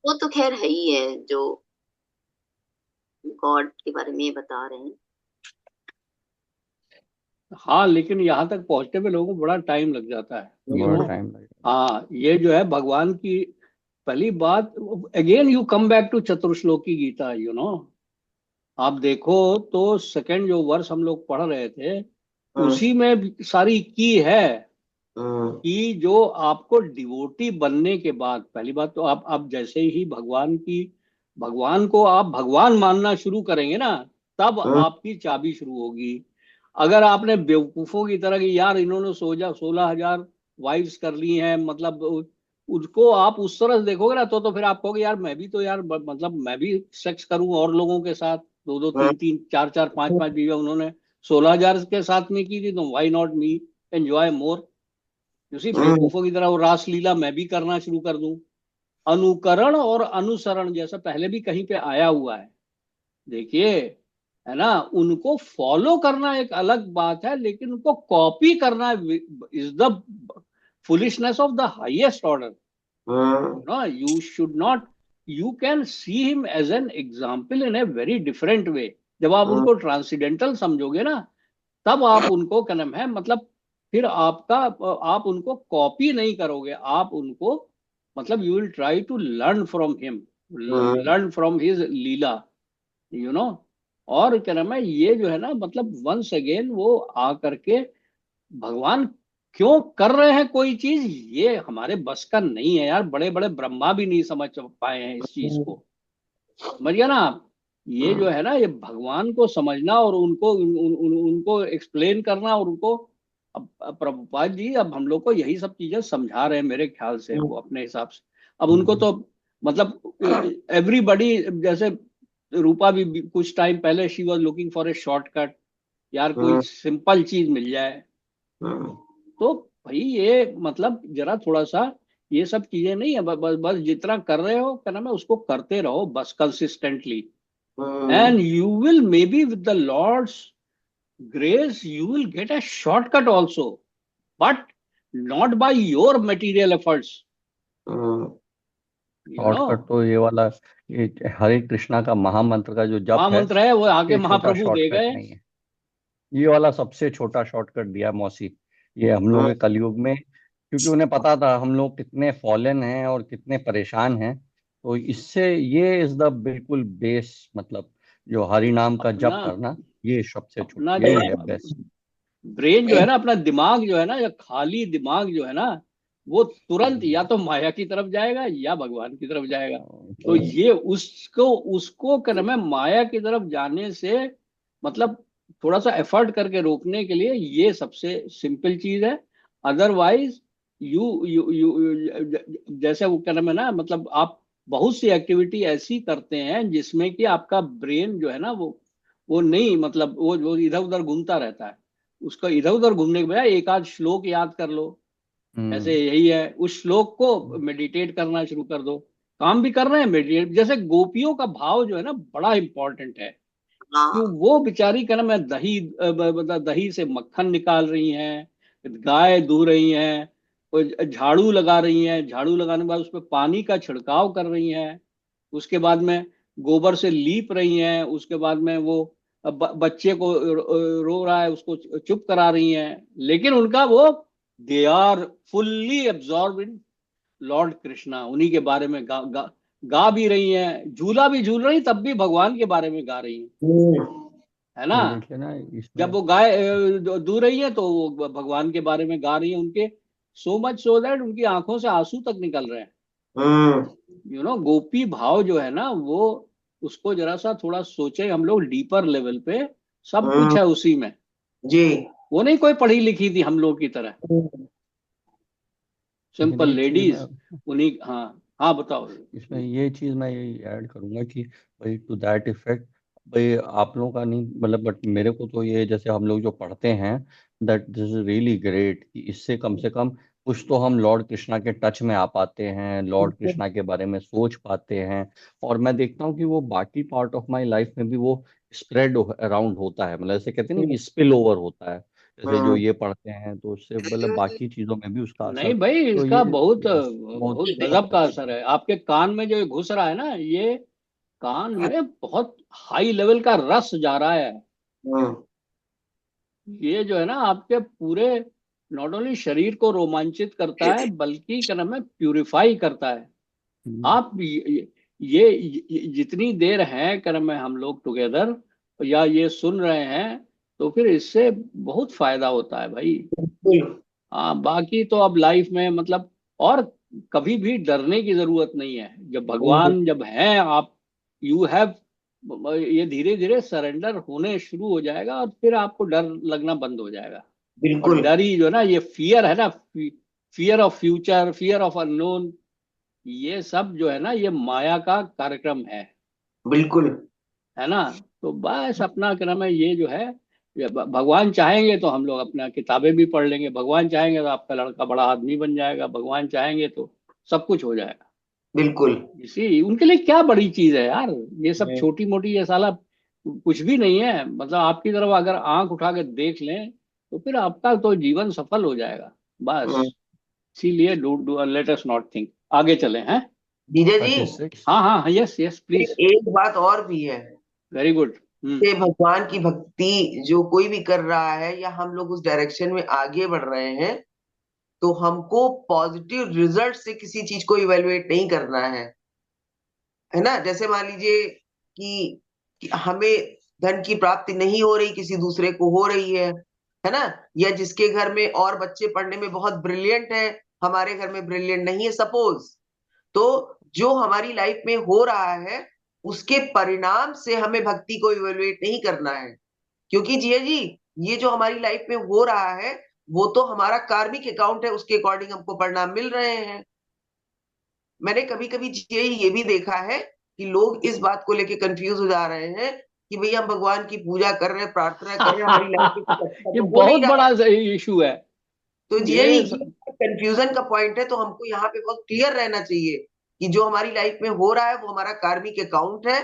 वो तो खैर है ही है जो God के बारे में बता रहे हैं. हाँ, लेकिन यहाँ तक पहुंचने में लोगों को बड़ा टाइम लग जाता है. बड़ा टाइम लगेगा. हाँ, ये जो है भगवान की पहली बात. Again you come back to Chatushloki Gita. आप देखो तो सेकंड जो वर्ष हम लोग पढ़ रहे थे उसी में सारी की है कि जो आपको डिवोटी बनने के बाद पहली बात तो आप जैसे ही भगवान को आप भगवान मानना शुरू करेंगे ना, तब आपकी चाबी शुरू होगी. अगर आपने बेवकूफों की तरह कि यार इन्होंने 16,000 वाइफ्स कर ली हैं, मतलब उसको आप उस तरह से देखोगे ना तो फिर आप कहोगे यार मैं भी तो यार मतलब मैं भी सेक्स करूं और लोगों के साथ. 2-2, 3-3, 4-4, 5-5 बीवियां उन्होंने 16,000 के साथ में की थी, तो व्हाई नॉट मी एंजॉय मोर. उसी बेवकूफों की तरह वो रासलीला मैं भी करना शुरू कर दूं. अनुकरण और अनुसरण जैसा पहले भी कहीं पे आया हुआ है, देखिए, है ना. उनको फॉलो करना एक अलग बात है, लेकिन उनको कॉपी करना is the foolishness of the highest order. No, you should not. You can see him as an example in a very different way. जब आप उनको ट्रांसीडेंटल समझोगे ना, तब आप उनको क्या नाम है, मतलब फिर आप उनको कॉपी नहीं करोगे, आप उनको मतलब you will try to learn from him, learn from his leela, और क्या नाम है, ये जो है ना, मतलब वंस अगेन वो आ करके भगवान क्यों कर रहे हैं कोई चीज, ये हमारे बस का नहीं है यार. बड़े बड़े ब्रह्मा भी नहीं समझ पाए हैं इस चीज को, समझ गया ना आप. ये जो है ना, ये भगवान को समझना और उनको एक्सप्लेन करना, और उनको अब प्रभुपाद जी अब हम लोग को यही सब चीजें समझा रहे हैं मेरे ख्याल से, वो अपने हिसाब से. अब उनको तो मतलब एवरीबडी, जैसे रूपा भी कुछ टाइम पहले she was looking for a shortcut, यार कोई सिंपल चीज मिल जाए. तो भाई ये मतलब जरा थोड़ा सा ये सब चीजें नहीं है, बस जितना कर रहे हो क्या नाम है उसको करते रहो बस consistently. and you will maybe with the Lord's grace you will get a shortcut also, but not by your material efforts, you shortcut know. तो ये वाला, ये हरे कृष्णा का महामंत्र का जो जप है, महामंत्र है वो आगे ये छोटा महाप्रभु दे शॉर्टकट गए. नहीं है। ये वाला सबसे छोटा शॉर्टकट दिया मौसी, ये हम लोग के कलयुग में, क्योंकि उन्हें पता था हम लोग कितने फॉलन हैं और कितने परेशान हैं। तो इससे ये इज द बिल्कुल बेस, मतलब जो हरि नाम का जप अपना करना, ये सबसे अपना छोटा, जो ये है बेस्ट। ब्रेन जो है ना, अपना दिमाग जो है ना, या खाली दिमाग जो है ना, वो तुरंत या तो माया की तरफ जाएगा या भगवान की तरफ जाएगा. तो ये उसको उसको कर मैं माया की तरफ जाने से मतलब थोड़ा सा एफर्ट करके रोकने के लिए ये सबसे सिंपल चीज है. अदरवाइज यू जैसे वो क्या नाम है ना, मतलब आप बहुत सी एक्टिविटी ऐसी करते हैं जिसमें कि आपका ब्रेन जो है ना वो नहीं, मतलब वो इधर उधर घूमता रहता है. उसका इधर उधर घूमने के बजाय एक आध श्लोक याद कर लो. ऐसे यही है, उस श्लोक को मेडिटेट करना शुरू कर दो. काम भी कर रहे हैं मेडिटेट. जैसे गोपियों का भाव जो है ना बड़ा इंपॉर्टेंट है. क्यों हाँ वो बेचारी क्या नाम है, मतलब दही से मक्खन निकाल रही हैं, गाय दूह रही हैं, वो झाड़ू लगा रही हैं, झाड़ू लगाने के बाद उस पर पानी का छिड़काव कर रही हैं, उसके बाद में गोबर से लीप रही हैं, उसके बाद में वो बच्चे को रो रहा है उसको चुप करा रही हैं, लेकिन उनका वो they are fully absorb in Lord Krishna. उन्हीं के बारे में गा भी रही हैं, झूला भी झूल रही, तब भी भगवान के बारे में गा रही हैं, है ना. ये देखिए ना जब इसमें, वो गाय दू रही है तो वो भगवान के बारे में गा रही है, उनके सो मच सो दैट उनकी आंखों से आंसू तक निकल रहे हैं. गोपी भाव जो है ना वो, उसको जरा सा थोड़ा सोचे हम लोग डीपर लेवल पे. सब कुछ है उसी में. जी. वो नहीं कोई पढ़ी लिखी थी हम लोग की तरह, लेकिन सिंपल एक चीज लेडीज मैं उन्हीं. हाँ हाँ बताओ. इसमें, ये चीज मैं यही ऐड करूंगा कि भाई टू दैट इफेक्ट, भाई आप लोगों का नहीं मतलब, बट मेरे को तो ये, जैसे हम लोग जो पढ़ते हैं, that this is really great कि इससे कम से कम कुछ तो हम लॉर्ड कृष्णा के टच में आ पाते हैं, लॉर्ड कृष्णा के बारे में सोच पाते हैं। और मैं देखता हूँ कि वो बाकी पार्ट ऑफ माय लाइफ में भी वो स्प्रेड अराउंड होता है, मतलब ऐसे कहते हैं ना कि स्पिल ओवर होता है। जैसे जो ये पढ़ते हैं तो उससे मतलब बाकी चीजों में भी उसका नहीं असर, भाई, तो इसका ये बहुत बहुत बहुत गजब का असर है. आपके कान में जो घुस रहा है ना, ये कान में बहुत हाई लेवल का रस जा रहा है. ये जो है ना आपके पूरे नॉट ओनली शरीर को रोमांचित करता है, बल्कि क्या नाम है, प्यूरिफाई करता है. आप ये जितनी देर है क्या नाम है हम लोग टुगेदर या ये सुन रहे हैं, तो फिर इससे बहुत फायदा होता है भाई. हाँ बाकी तो अब लाइफ में मतलब, और कभी भी डरने की जरूरत नहीं है. जब भगवान जब हैं आप, यू हैव, ये धीरे धीरे सरेंडर होने शुरू हो जाएगा और फिर आपको डर लगना बंद हो जाएगा. और बिल्कुल. डर ही जो है ना, ये फियर है ना, fear of future, fear of unknown, ये सब जो है ना ये माया का कार्यक्रम बिल्कुल. है ना. तो बस अपना क्या नाम है, ये जो है, ये भगवान चाहेंगे तो हम लोग अपना किताबें भी पढ़ लेंगे, भगवान चाहेंगे तो आपका लड़का बड़ा आदमी बन जाएगा, भगवान चाहेंगे तो सब कुछ हो जाएगा. बिल्कुल. इसी उनके लिए क्या बड़ी चीज है यार, ये सब छोटी मोटी, ये साला कुछ भी नहीं है. मतलब आपकी तरफ अगर आंख उठा के देख लें तो फिर आपका तो जीवन सफल हो जाएगा. बस इसीलिए do do let us not think. आगे चले हैं. जीजा जी, 36। हाँ हाँ, यस यस प्लीज. एक बात और भी है वेरी गुड. कि भगवान की भक्ति जो कोई भी कर रहा है या हम लोग उस डायरेक्शन में आगे बढ़ रहे हैं, तो हमको पॉजिटिव रिजल्ट से किसी चीज को इवेलुएट नहीं करना है ना. जैसे मान लीजिए कि हमें धन की प्राप्ति नहीं हो रही, किसी दूसरे को हो रही है ना. या जिसके घर में और बच्चे पढ़ने में बहुत ब्रिलियंट है, हमारे घर में ब्रिलियंट नहीं है सपोज, तो जो हमारी लाइफ में हो रहा है उसके परिणाम से हमें भक्ति को इवेलुएट नहीं करना है. क्योंकि जिया जी, ये जो हमारी लाइफ में हो रहा है वो तो हमारा कार्मिक अकाउंट है, उसके अकॉर्डिंग हमको परिणाम मिल रहे हैं. मैंने कभी कभी ये भी देखा है कि लोग इस बात को लेके कंफ्यूज हो जा रहे हैं कि भाई हम भगवान की पूजा कर रहे हैं, प्रार्थना कर रहे हैं, हमारी लाइफ में कुछ अच्छा ये तो हो नहीं बहुत रहा बड़ा है. इशू है. तो जिया जी, ये ये कंफ्यूजन का पॉइंट है, तो हमको यहाँ पे बहुत क्लियर रहना चाहिए कि जो हमारी लाइफ में हो रहा है वो हमारा कार्मिक अकाउंट है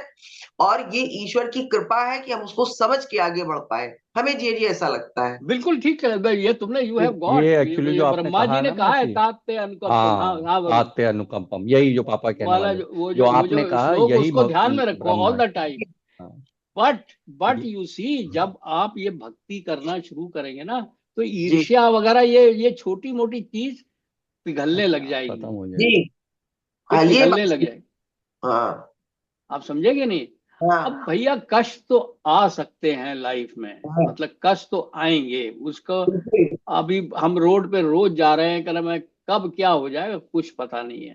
और ये ईश्वर की कृपा है कि हम उसको समझ के आगे बढ़ पाए। हमें जी ऐसा लगता है। बिल्कुल ठीक है भाई, ये तुमने यू हैव गॉट, ये एक्चुअली ये जो आपने ब्रह्मा कहा जी है ने ना कहा है, मौसी, ताते अनुकंपम। हाँ हाँ, हाँ बाबू, आते अनुकंपम, यही जो पापा कहने वाला वाले, जो वो जो जो वो आपने जो कहा श्लोक, यही उसको ध्यान में रखो ऑल ब्रह्मा द जी। टाइम। हाँ, बट ये यू सी, जब आप ये भक्ति करना शुरू करेंगे ना, तो जी ईर्ष्या वगैरह ये छोटी मोटी चीज पिघलने लग अपने आप जाएगी, खत्म हो जी। जाएगी। ये हाँ ये पिघलने बात लग सही। जाएगी। हाँ आप समझेंगे नहीं। अब हाँ भैया कष्ट तो आ सकते हैं लाइफ में, हाँ, मतलब कष्ट तो आएंगे उसको। बिल्कुल। अभी हम रोड पे रोज जा रहे हैं, कल मैं कब क्या हो जाएगा कुछ पता नहीं है।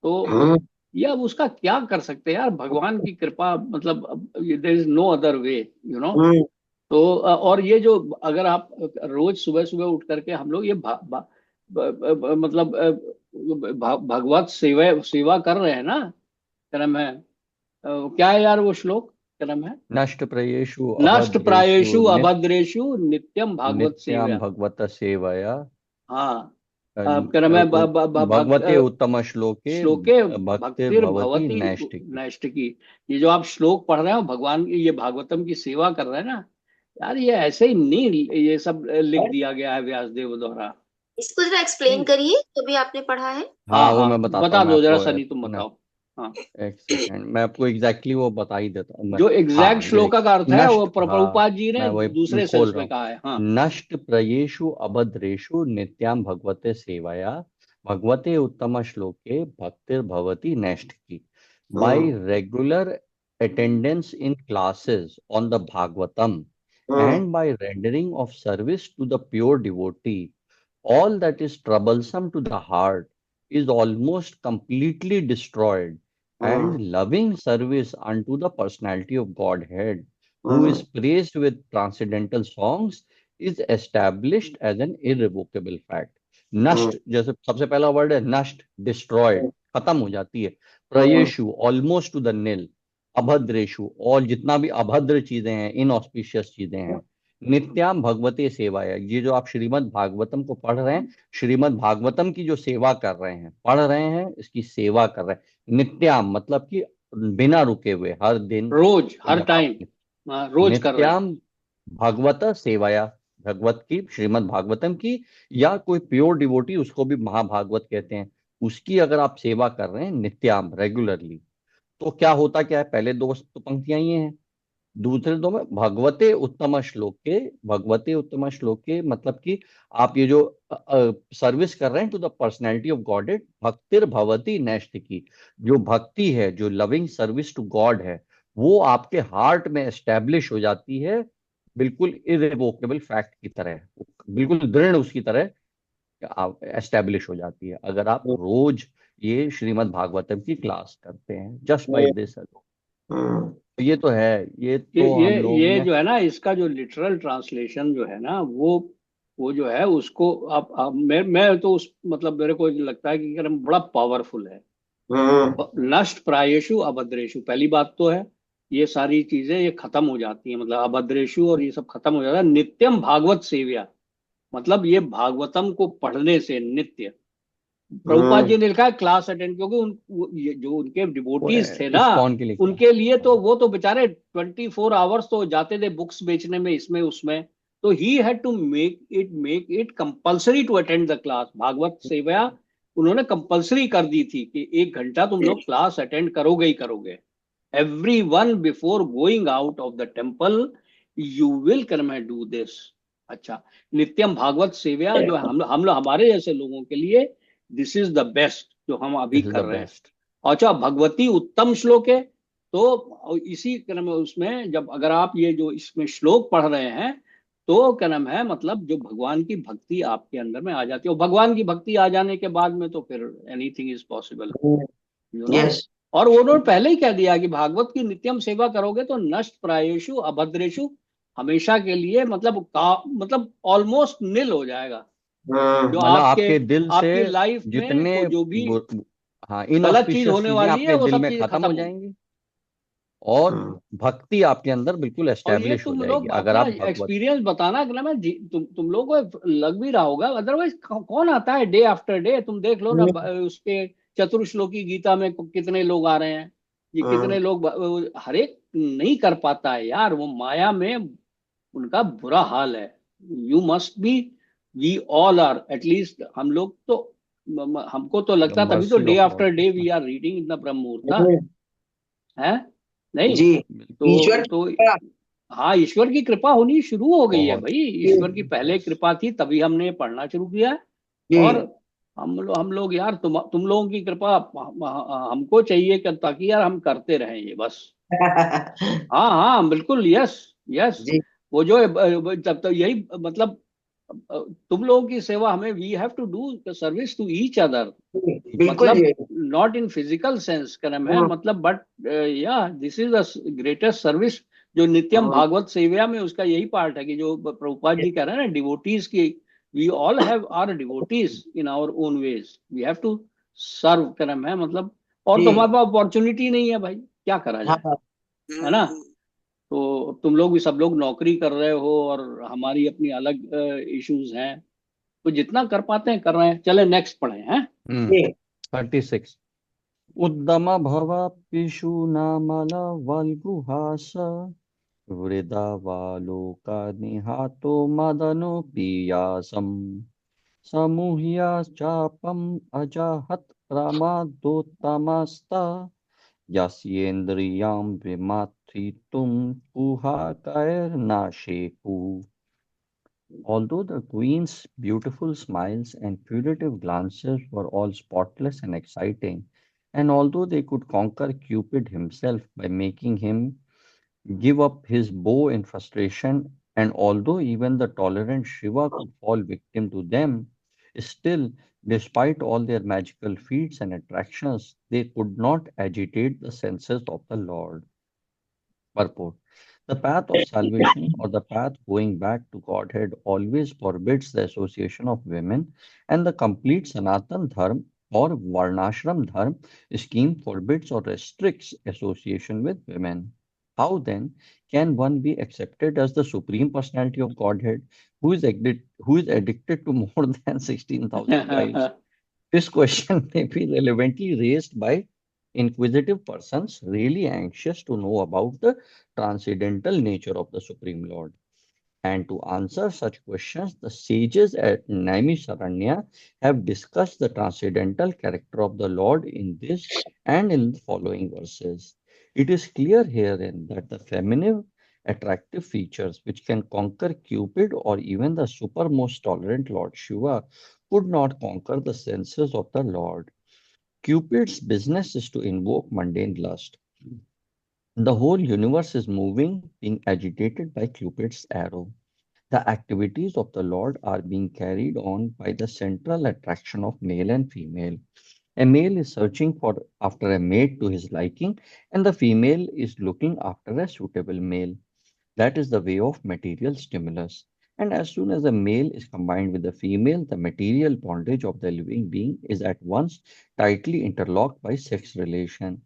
तो हम्म ये अब उसका क्या कर सकते हैं यार, भगवान की कृपा, मतलब there is no other way, you know. हम्म तो और ये जो, अगर आप रोज सुबह सुबह उठ करके हम लोग ये मतलब भगवत सेवा सेवा कर रहे हैं ना, क्या नाम है, क्या है यार वो श्लोक, क्या नाम है, नष्ट प्रयेषु नष्ट अभद्रेषु प्रायेषु अभद्रेषु नित्यम भागवत नित्याम सेव्या। भगवत सेवया, हाँ, क्या नाम है, भगवते उत्तम श्लोके श्लोके भक्तिर भक्तिर्भवति भवती नैष्टिकी। नैष्ट की। ये जो आप श्लोक पढ़ रहे हो भगवान की, ये भागवतम की सेवा कर रहे हैं ना यार, ये ऐसे ही नहीं, ये सब लिख दिया गया है व्यासदेव द्वारा। इसको जरा एक्सप्लेन हम्म, करिए, जो भी आपने पढ़ा है। हाँ हाँ, वो हाँ, मैं बताता बता हूँ मैं दो जरा आपको सनी, तुम ना, बताओ। हाँ, एक सेकेंड मैं आपको एग्जैक्टली वो बता ही देता हूँ मैं। जो एग्जैक्ट हाँ, ये श्लोक देखिए, का अर्थ है वो नष्ट, हाँ, प्रभुपाद जी ने मैं वही दूसरे खोल सेंस रहा में हूँ। कहा है। हाँ, नष्ट प्रयेषु अभद्रेषु नित्याम भगवते सेवया, भगवते उत्तम श्लोके भक्तिर्भवति नैष्ठिकी। By hmm regular attendance in classes on the Bhagavatam hmm and by rendering of service to the pure devotee, all that is troublesome to the heart is almost completely destroyed, hmm and loving service unto the personality of Godhead, who is hmm praised with transcendental songs, is established as an irrevocable fact. हम्म नष्ट, जैसे सबसे पहला word है नष्ट, destroyed, खत्म हो जाती है। हम्म प्रयेशु, ऑलमोस्ट टू द नील। अभद्रेशु, और जितना भी अभद्र चीजें हैं, इनऑस्पिशियस चीजें हैं। नित्याम भगवते सेवाया, ये जो आप श्रीमद् भागवतम को पढ़ रहे हैं, श्रीमद् भागवतम की जो सेवा कर रहे हैं, पढ़ रहे हैं, इसकी सेवा कर रहे हैं। नित्याम मतलब कि बिना रुके हुए, हर दिन रोज हर जब आप टाइम, रोज कर रहे हैं। नित्याम भागवत सेवाया, भगवत की, श्रीमद् भागवतम की, या कोई प्योर डिवोटी उसको भी महाभागवत कहते हैं, उसकी अगर आप सेवा कर रहे हैं नित्याम, रेगुलरली, तो क्या होता क्या है, पहले दो तो पंक्तियां ये हैं, दूसरे दो में भगवते उत्तम श्लोके, भगवते उत्तम श्लोके मतलब कि आप ये जो सर्विस कर रहे हैं to the personality of God, it भक्तिर भवती नैष्ठ की, जो भक्ति है, जो लविंग सर्विस टू गॉड है, वो आपके हार्ट में एस्टेब्लिश हो जाती है, बिल्कुल इरेवोकेबल फैक्ट की तरह, बिल्कुल दृढ़ उसकी तरह एस्टेब्लिश हो जाती है, अगर आप रोज ये श्रीमद् भागवतम की क्लास करते हैं, जस्ट बाय दिस। हम्म ये तो है, ये ये तो ये हम लोग ये ने, जो है ना, इसका जो लिटरल ट्रांसलेशन जो है ना, वो जो है उसको आप मैं तो उस, मतलब मेरे को लगता है कि एकदम बड़ा पावरफुल है। हम्म नष्ट प्रायेषु अभद्रेषु, पहली बात तो है, ये सारी चीजें ये खत्म हो जाती हैं, मतलब अभद्रेषु और ये सब खत्म हो जाता है। नित्यम भागवत सेव्या, मतलब ये भागवतम को पढ़ने से नित्य, प्रभुपाद हम्म जी ने लिखा है क्लास अटेंड, क्योंकि ये जो उनके वो डिवोटीज है थे ना, इस्कॉन के लिखा है। उनके लिए तो वो तो बेचारे 24 आवर्स तो जाते थे बुक्स बेचने में, इसमें उसमें। तो he had to make it compulsory to attend the class Bhagavat सेवा। उन्होंने कंपल्सरी कर दी थी कि 1 घंटा तुम लोग क्लास अटेंड करोगे ही करोगे। Every one before going out of the temple you will कर्म डू दिस। अच्छा, नित्यम भागवत सेवा जो है हम लोग हमारे जैसे लोगों के लिए दिस इज द बेस्ट जो हम अभी दिस इज कर द रहे हैं। बेस्ट। अच्छा, भगवती उत्तम श्लोक है, तो इसी क्रम में उसमें जब अगर आप ये जो इसमें श्लोक पढ़ रहे हैं, तो क्या नाम है, मतलब जो भगवान की भक्ति आपके अंदर में आ जाती है, और भगवान की भक्ति आ जाने के बाद में तो फिर anything is possible, you know. Yes और उन्होंने पहले ही कह दिया कि भागवत की नित्यम सेवा करोगे तो नष्ट प्रायेषु अभद्रेषु, हमेशा के लिए, मतलब ऑलमोस्ट निल हो जाएगा। जो मतलब आपके आपके दिल से आपकी लाइफ में जितने जो भी हाँ, गलत चीज इनऑस्पिशियस होने चीजें वाली है आपके वो दिल सब में चीजें खत्म खत्म हो होंगी। जाएंगी, और भक्ति आपके अंदर बिल्कुल और ये एस्टेब्लिश हो तुम जाएगी, लोग अगर अपना आप भगवत। एक्सपीरियंस बताना कि ना, मैं तुम लोगों को लग भी रहा होगा, अदरवाइज कौन आता है डे आफ्टर डे, तुम देख लो ना उसके चतुर्श्लोकी गीता में कितने लोग आ रहे हैं, ये कितने लोग, हर एक नहीं कर पाता है यार, वो माया में उनका बुरा हाल है। You must be, we all are, at least हम लोग तो, हमको तो The लगता, तभी तो mercy day of Lord after day we Krishna. Are reading in the Brahma muhurta हम्म, है, नहीं? जी, ईश्वर तो की कृपा। हाँ, ईश्वर की कृपा होनी शुरू हो गई है बहुत भाई, ईश्वर की पहले कृपा थी, तभी हमने पढ़ना शुरू किया है। और जी। हम लोग यार, तुम लोगों की कृपा हमको चाहिए ताकि यार हम करते रहें ये बस। हाँ हाँ बिल्कुल, यस यस। जी वो जो है, तब तक यही मतलब, तुम लोगों की सेवा हमें, we have to do service to each other, जी, बिल्कुल मतलब जी। नॉट इन फिजिकल सेंस कर्म है, हम्म, मतलब but yeah this is the greatest service. जो नित्यम हम्म, भागवत सेवा में उसका यही पार्ट है कि जो प्रभुपाद जी कह रहे हैं ना, डिवोटीज की, we all have are devotees in our own ways, we have to serve karma है, मतलब। और तो जी हमारे पास अपॉर्चुनिटी नहीं है भाई, क्या करा हाँ जाए, हाँ, है ना? तो तुम लोग भी, सब लोग नौकरी कर रहे हो, और हमारी अपनी अलग इश्यूज हैं, तो जितना कर पाते हैं कर रहे हैं। चले नेक्स्ट पढ़े हैं। जी 36 उद्दम भव पिशूनामल वल्गुहास वृदावालोका निहातो मदनो पियासम् समूह्याश्चापम् अजाहत् प्रमादोत्तमस्ता यस्येन्द्रियां विमथितुं कुहाकैर्नाशेकु. Although the queen's beautiful smiles and putative glances were all spotless and exciting, and although they could conquer Cupid himself by making him give up his bow in frustration, and although even the tolerant Shiva could fall victim to them, still, despite all their magical feats and attractions, they could not agitate the senses of the Lord. Purport. The path of salvation or the path going back to Godhead always forbids the association of women, and the complete Sanatan Dharma or Varnashram Dharma scheme forbids or restricts association with women. How then can one be accepted as the Supreme Personality of Godhead who is addicted to more than 16,000 wives? This question may be relevantly raised by inquisitive persons really anxious to know about the transcendental nature of the Supreme Lord. And to answer such questions, the sages at Naimisharanya have discussed the transcendental character of the Lord in this and in the following verses. It is clear herein that the feminine attractive features which can conquer Cupid or even the supermost tolerant Lord Shiva could not conquer the senses of the Lord. Cupid's business is to invoke mundane lust. The whole universe is moving, being agitated by Cupid's arrow. The activities of the Lord are being carried on by the central attraction of male and female. A male is searching for after a mate to his liking, and the female is looking after a suitable male. That is the way of material stimulus. And as soon as the male is combined with the female, the material bondage of the living being is at once tightly interlocked by sex relation.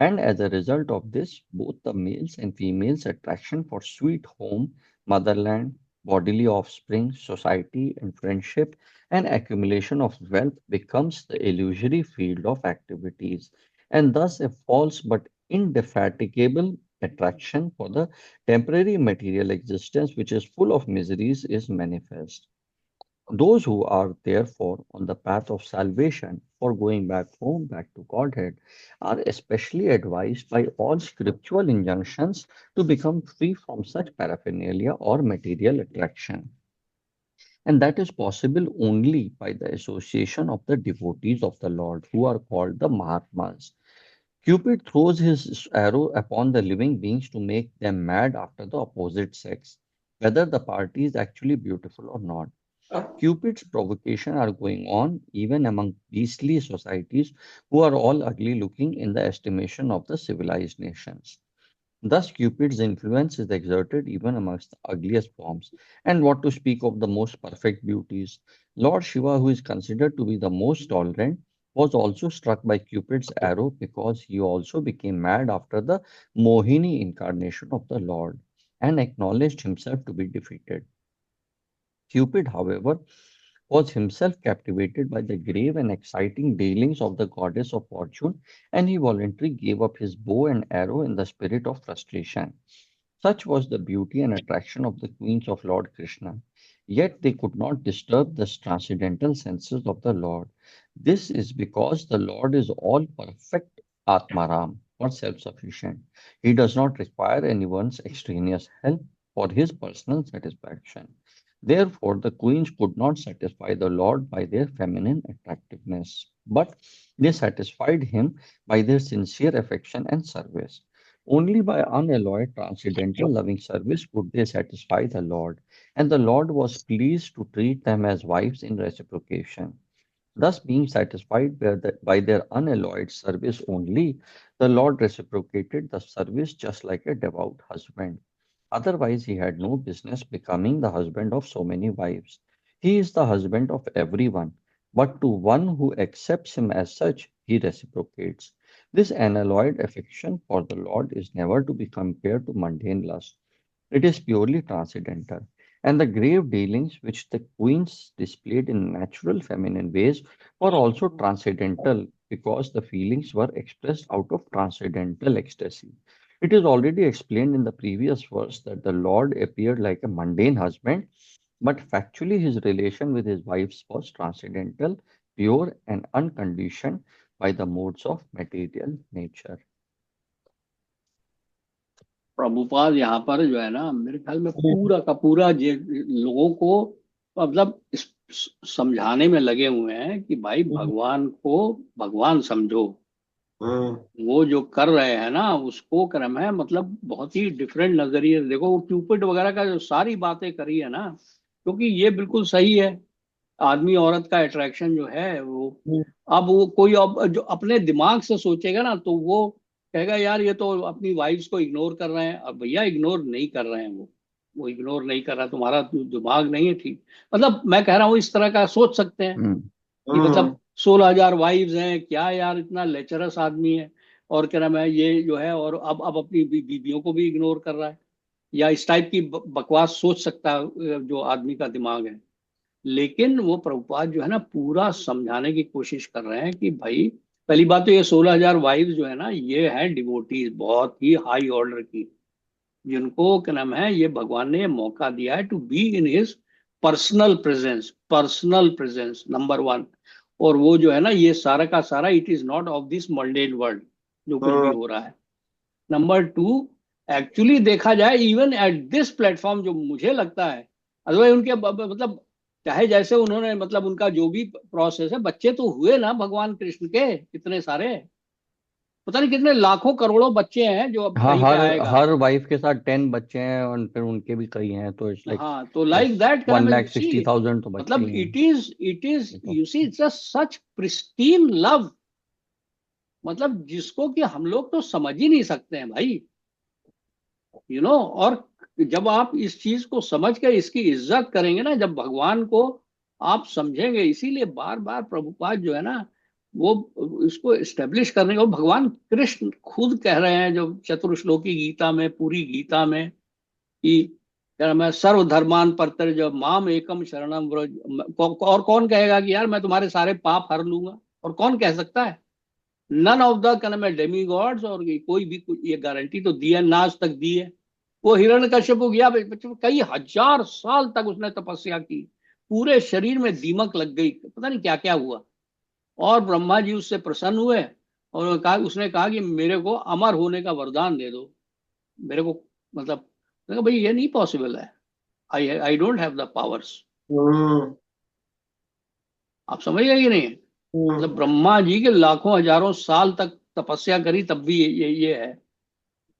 And as a result of this, both the males and females' attraction for sweet home, motherland, bodily offspring, society, and friendship, and accumulation of wealth becomes the illusory field of activities, and thus a false but indefatigable attraction for the temporary material existence, which is full of miseries, is manifest. Those who are therefore on the path of salvation for going back home, back to Godhead, are especially advised by all scriptural injunctions to become free from such paraphernalia or material attraction. And that is possible only by the association of the devotees of the Lord, who are called the Mahatmas. Cupid throws his arrow upon the living beings to make them mad after the opposite sex, whether the party is actually beautiful or not. Cupid's provocation are going on even among beastly societies who are all ugly looking in the estimation of the civilized nations. Thus, Cupid's influence is exerted even amongst the ugliest forms. And what to speak of the most perfect beauties? Lord Shiva, who is considered to be the most tolerant, was also struck by Cupid's arrow because he also became mad after the Mohini incarnation of the Lord and acknowledged himself to be defeated. Cupid, however, was himself captivated by the grave and exciting dealings of the goddess of fortune, and he voluntarily gave up his bow and arrow in the spirit of frustration. Such was the beauty and attraction of the queens of Lord Krishna. Yet they could not disturb the transcendental senses of the Lord. This is because the Lord is all perfect Atmaram, or self sufficient. He does not require anyone's extraneous help for his personal satisfaction. Therefore, the queens could not satisfy the Lord by their feminine attractiveness, but they satisfied him by their sincere affection and service. Only by unalloyed transcendental loving service could they satisfy the Lord, and the Lord was pleased to treat them as wives in reciprocation. Thus, being satisfied by their unalloyed service only, the Lord reciprocated the service just like a devout husband. Otherwise, he had no business becoming the husband of so many wives. He is the husband of everyone, but to one who accepts him as such, he reciprocates. This unalloyed affection for the Lord is never to be compared to mundane lust. It is purely transcendental, and the grave dealings which the queens displayed in natural feminine ways were also transcendental because the feelings were expressed out of transcendental ecstasy. It is already explained in the previous verse that the Lord appeared like a mundane husband, but factually his relation with his wives was transcendental, pure, and unconditioned by the modes of material nature. Prabhupada यहाँ पर जो है ना, मेरे ख्याल में पूरा का पूरा लोगों को मतलब समझाने में लगे हुए हैं कि भाई भगवान को भगवान समझो। वो जो कर रहे हैं ना उसको क्रम है, मतलब बहुत ही डिफरेंट नजरिए। देखो वो क्यूपिड वगैरह का जो सारी बातें करी है ना, क्योंकि ये बिल्कुल सही है। आदमी औरत का अट्रैक्शन जो है वो, अब वो कोई जो अपने दिमाग से सोचेगा ना तो वो कहेगा यार ये तो अपनी वाइफ्स को इग्नोर कर रहे हैं। अब भैया इग्नोर नहीं कर रहे हैं, वो इग्नोर नहीं कर रहा, तुम्हारा दिमाग नहीं है ठीक। मतलब मैं कह रहा हूँ इस तरह का सोच सकते हैं कि मतलब 16,000 वाइफ्स हैं, क्या यार इतना लेचरस आदमी है, और क्या नाम है ये जो है, और अब अपनी बीवियों को भी इग्नोर कर रहा है, या इस टाइप की बकवास सोच सकता है जो आदमी का दिमाग है। लेकिन वो प्रभुपाद जो है ना पूरा समझाने की कोशिश कर रहे हैं कि भाई पहली बात तो ये 16,000 वाइफ्स जो है ना ये है डिवोटीज बहुत ही हाई ऑर्डर की, जिनको क्या नाम है ये भगवान ने मौका दिया है to be in his personal presence number one. और वो जो है ना ये सारा का सारा it is not of this mundane world जो कुछ भी हो रहा है। नंबर टू, एक्चुअली देखा जाए इवन एट दिस प्लेटफॉर्म जो मुझे लगता है, अदरवाइज उनके मतलब चाहे जैसे उन्होंने मतलब उनका जो भी प्रोसेस है, बच्चे तो हुए ना भगवान कृष्ण के इतने सारे, पता नहीं कितने लाखों करोड़ों बच्चे हैं जो अब हाँ, कहीं पे आएगा। हर वाइफ के साथ 10 बच्चे हैं और फिर उनके भी कई हैं, तो इट्स लाइक हाँ तो लाइक दैट क्या नाम है, you see, 1,60,000 तो बच्चे मतलब ही हैं। It is you see it's such pristine love, मतलब जिसको कि हम लोग तो समझ ही नहीं सकते हैं भाई, और जब आप इस चीज को समझ कर इसकी इज्जत करेंगे ना, जब भगवान को आप समझेंगे, इसीलिए बार बार प्रभुपाद जो है ना वो इसको एस्टेब्लिश करने को, भगवान कृष्ण खुद कह रहे हैं जो चतुर्श्लोकी गीता में, पूरी गीता में, कि क्या नाम है सर्वधर्मान परित्यज्य माम एकम शरणम व्रज। और कौन कहेगा कि यार मैं तुम्हारे सारे पाप हर लूंगा, और कौन कह सकता है? नन ऑफ द क्या नाम है डेमी गॉड्स, और कोई भी ये गारंटी तो दी है ना आज तक दी है। वो हिरण्यकश्यप गया कई हजार साल तक उसने तपस्या की, पूरे शरीर में दीमक लग गई, पता नहीं क्या क्या हुआ, और ब्रह्मा जी उससे प्रसन्न हुए और उसने कहा कि मेरे को अमर होने का वरदान दे दो मेरे को। मतलब भाई ये नहीं पॉसिबल है, I don't have the powers. आप समझ गए कि नहीं? मतलब ब्रह्मा जी के लाखों हजारों साल तक तपस्या करी तब भी ये है।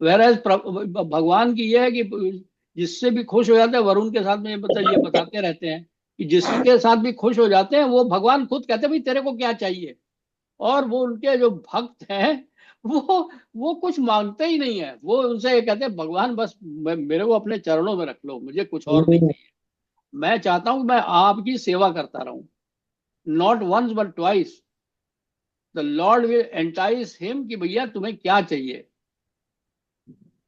वेरएज भगवान की ये है कि जिससे भी खुश हो जाते हैं, वरुण के साथ में मतलब ये बताते रहते हैं कि जिसके साथ भी खुश हो जाते हैं वो भगवान खुद कहते हैं भाई तेरे को क्या चाहिए, और वो उनके जो भक्त हैं वो कुछ मांगते ही नहीं है, वो उनसे ये कहते हैं भगवान बस मेरे को अपने चरणों में रख लो, मुझे कुछ और नहीं चाहिए, मैं चाहता हूं कि मैं आपकी सेवा करता रहूं। Not once but twice the lord will entice him कि भैया तुम्हें क्या चाहिए,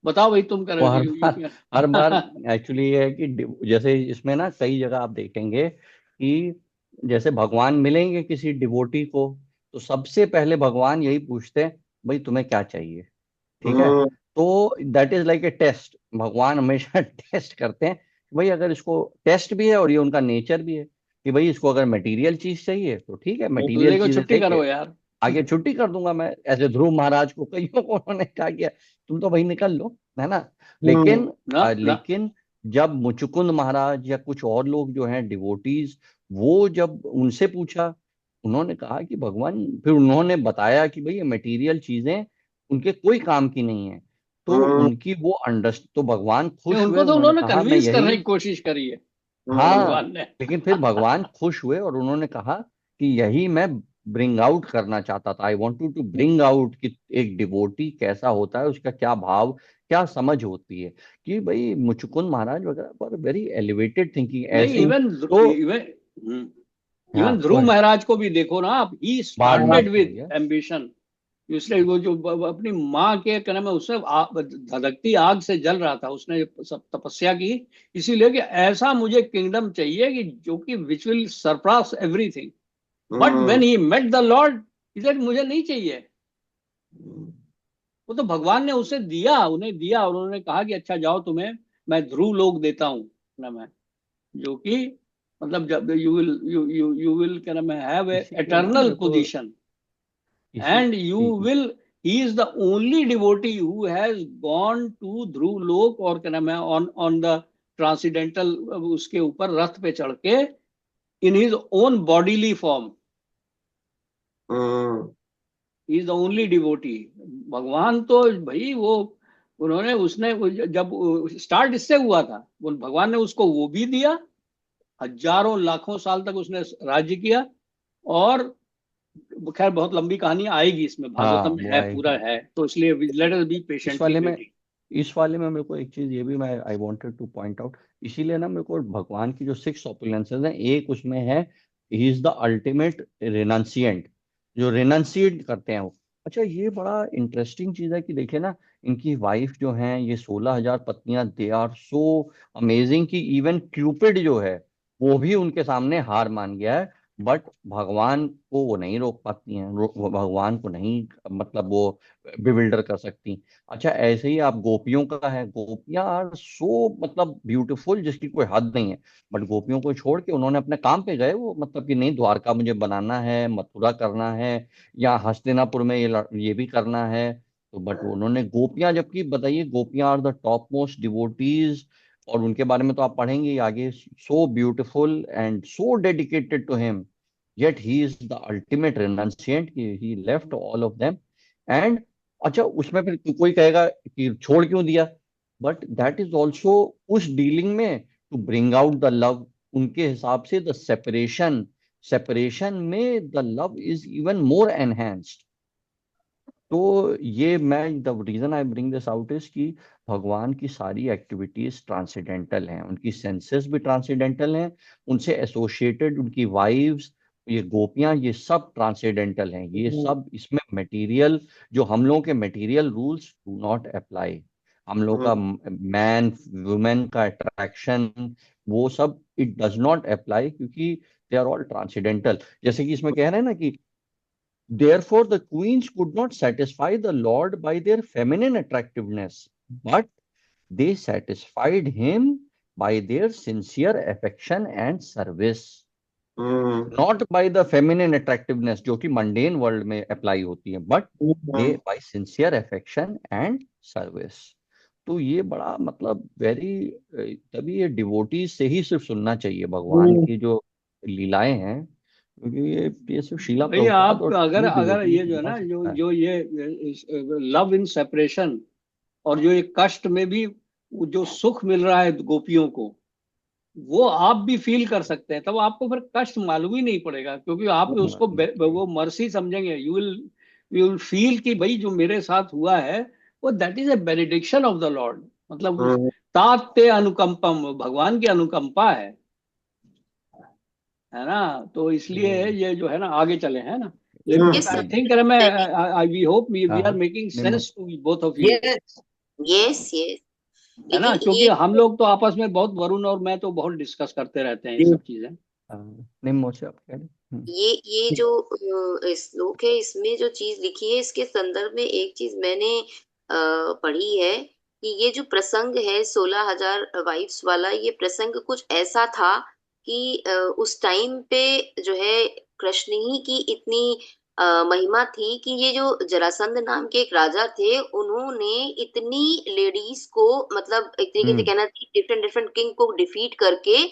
बताओ भाई तुम वो करोगे। हर बार एक्चुअली ये है कि जैसे इसमें ना कई जगह आप देखेंगे कि जैसे भगवान मिलेंगे किसी डिवोटी को, तो सबसे पहले भगवान यही पूछते हैं, भाई तुम्हें क्या चाहिए। ठीक है। हम्म, तो that is like a test. भगवान हमेशा टेस्ट करते हैं कि भाई अगर इसको, टेस्ट भी है और ये उनका नेचर भी है कि भाई इसको अगर मटेरियल चीज चाहिए तो ठीक है, मटेरियल दूल्हे को चीजें छुट्टी चाहिए, करो यार। आगे छुट्टी कर दूंगा मैं। ऐसे ध्रुव महाराज को कईयों को उन्होंने कहा कि तुम तो भाई निकल लो, है ना। हम्म, लेकिन ना ना। लेकिन जब मुचुकुंद महाराज या कुछ और लोग जो हैं डिवोटीज, वो जब उनसे पूछा, उन्होंने कहा कि भगवान, फिर उन्होंने बताया कि भाई ये मटेरियल चीजें उनके कोई काम की नहीं है। तो हम्म, उनकी वो तो भगवान नहीं, खुश हुए, उनको तो उन्होंने उन्होंने कहा मैं कन्विंस यही। करने की कोशिश करी है हम्म, हाँ, भगवान ने। लेकिन फिर भगवान खुश हुए और उन्होंने कहा कि यही मैं ब्रिंग आउट करना चाहता था। I wanted to bring out कि एक डिवोटी कैसा होता है, उसका क्या भाव, क्या समझ होती है। कि भाई मुचुकुंद महाराज वगैरह पर वेरी एलिवेटेड थिंकिंग नहीं, ऐसी। इवन तो इवन हाँ, इवन ध्रुव गॉड, महाराज को भी देखो ना आप, ही बाद में स्टार्टेड विद यस। एम्बिशन। इसलिए वो जो अपनी माँ के क्या नाम है, उसने धधकती आग से जल रहा था, उसने सब तपस्या की, इसीलिए कि ऐसा मुझे किंगडम चाहिए कि जो कि which will surpass everything. But hmm, when he met the Lord, he said मुझे नहीं चाहिए। वो तो भगवान ने उसे दिया, उन्हें दिया, और उन्होंने कहा कि अच्छा जाओ, तुम्हें मैं ध्रुव लोक देता हूँ नाम है, जो कि मतलब जब यू विल क्या नाम है, हैव ए इसीलिए ना एटर्नल मेरे को, पोजीशन, इसी and you will, he is the only devotee who has gone to ध्रुव लोक, और क्या नाम है, ऑन द ट्रांसीडेंटल, उसके ऊपर रथ पे चढ़ के, in his own bodily form, hmm, he is the only devotee. भगवान तो भाई वो, उन्होंने उसने जब स्टार्ट इससे हुआ था, वो भगवान ने उसको वो भी दिया, हजारों लाखों साल तक उसने राज्य किया। और खैर बहुत लंबी कहानी आएगी इसमें, हाँ भागवतम में वो है, आएगी। पूरा है, तो इसलिए लेट अस बी इस पेशेंटली वाले में वेटिंग। इस वाले में मेरे को एक चीज ये भी मैं आई वांटेड टू पॉइंट आउट। इसीलिए ना मेरे को भगवान की जो 6 ओपुलेंसेस हैं, एक उसमें है, ही इज द अल्टीमेट रिनंसिएंट, जो रिनंसिएट करते हैं वो। अच्छा, ये बड़ा इंटरेस्टिंग चीज है कि देखिए ना, इनकी वाइफ जो हैं, ये 16,000 पत्नियां, दे आर सो अमेजिंग कि इवन क्यूपिड जो है वो भी उनके सामने हार मान गया है। बट भगवान को वो नहीं रोक पाती हैं, वो भगवान को नहीं, मतलब वो बिविल्डर कर सकती। अच्छा, ऐसे ही आप गोपियों का है, गोपियां आर सो मतलब ब्यूटीफुल जिसकी कोई हद नहीं है। बट गोपियों को छोड़ के उन्होंने अपने काम पे गए, वो मतलब कि नहीं द्वारका मुझे बनाना है, मथुरा करना है, या हस्तिनापुर में ये भी करना है। तो बट उन्होंने गोपियां, जबकि बताइए गोपियां are the top most devotees, और उनके बारे में तो आप पढ़ेंगे ही आगे, so beautiful and so dedicated to him, yet he is the ultimate renunciant, he left all of them। and अच्छा, उसमें फिर कोई कहेगा कि छोड़ क्यों दिया, बट दैट इज ऑल्सो उस डीलिंग में to bring out the love. उनके हिसाब से द सेपरेशन सेपरेशन में the love is even more enhanced. तो ये मैं, the reason I bring this out is कि भगवान की सारी एक्टिविटीज ट्रांसेंडेंटल हैं, उनकी सेंसेस भी ट्रांसेंडेंटल हैं, उनसे एसोसिएटेड उनकी वाइव्स, ये गोपियां, ये सब ट्रांसेंडेंटल हैं। ये हम्म, सब इसमें मटेरियल, जो हम लोगों के material rules do not apply. हम लोग का मैन वुमेन का अट्रैक्शन, वो सब इट डज नॉट अप्लाई, क्योंकि दे आर ऑल ट्रांसेंडेंटल। जैसे कि इसमें कह रहे हैं ना कि therefore, the queens could not satisfy the Lord by their feminine attractiveness, but they satisfied him by their sincere affection and service, hmm, not by the feminine attractiveness जो कि mundane world में apply होती है, but they hmm, by sincere affection and service। तो ये बड़ा मतलब very, तभी ये डिवोटीज से ही सिर्फ सुनना चाहिए भगवान हम्म, की जो लीलाएं हैं, क्योंकि ये सिर्फ शीला भाई प्रभुपाद आप और अगर ट्रू अगर डिवोटी ये जो है समझा ना, जो सकता है। जो ये लव इन सेपरेशन, और जो ये कष्ट में भी जो सुख मिल रहा है गोपियों को, वो आप भी फील कर सकते हैं, तब आपको फिर कष्ट मालूम ही नहीं पड़ेगा, क्योंकि आप उसको वो मर्सी समझेंगे। यू विल फील कि भाई जो मेरे साथ हुआ है, वो that is a benediction of the Lord, मतलब हम्म, ताते अनुकंपम, भगवान की अनुकंपा है ना। तो इसलिए हम्म, ये जो है ना, आगे चले हैं ना, हम्म, लेकिन Yes, आई sir. थिंक मैं, I we hope we are हाँ, मेकिंग नहीं नहीं, sense to both of you, yes, Yes, yes. है ना, लेकिन क्योंकि ये हम लोग तो आपस में बहुत, वरुण और मैं तो बहुत डिस्कस करते रहते हैं ये yes, सब चीजें। निम्न से आप कह रहे हैं? ये जो श्लोक है, इसमें जो चीज लिखी है, इसके संदर्भ में एक चीज मैंने पढ़ी है कि ये जो प्रसंग है 16,000 वाइफ्स वाला, ये प्रसंग कुछ ऐसा था कि उस टाइम पे जो है कृष्ण ही की इतनी महिमा थी कि ये जो जरासंध नाम के एक राजा थे, उन्होंने इतनी लेडीज को, मतलब एक तरीके से कहना चाहिए डिफरेंट डिफरेंट किंग को डिफीट करके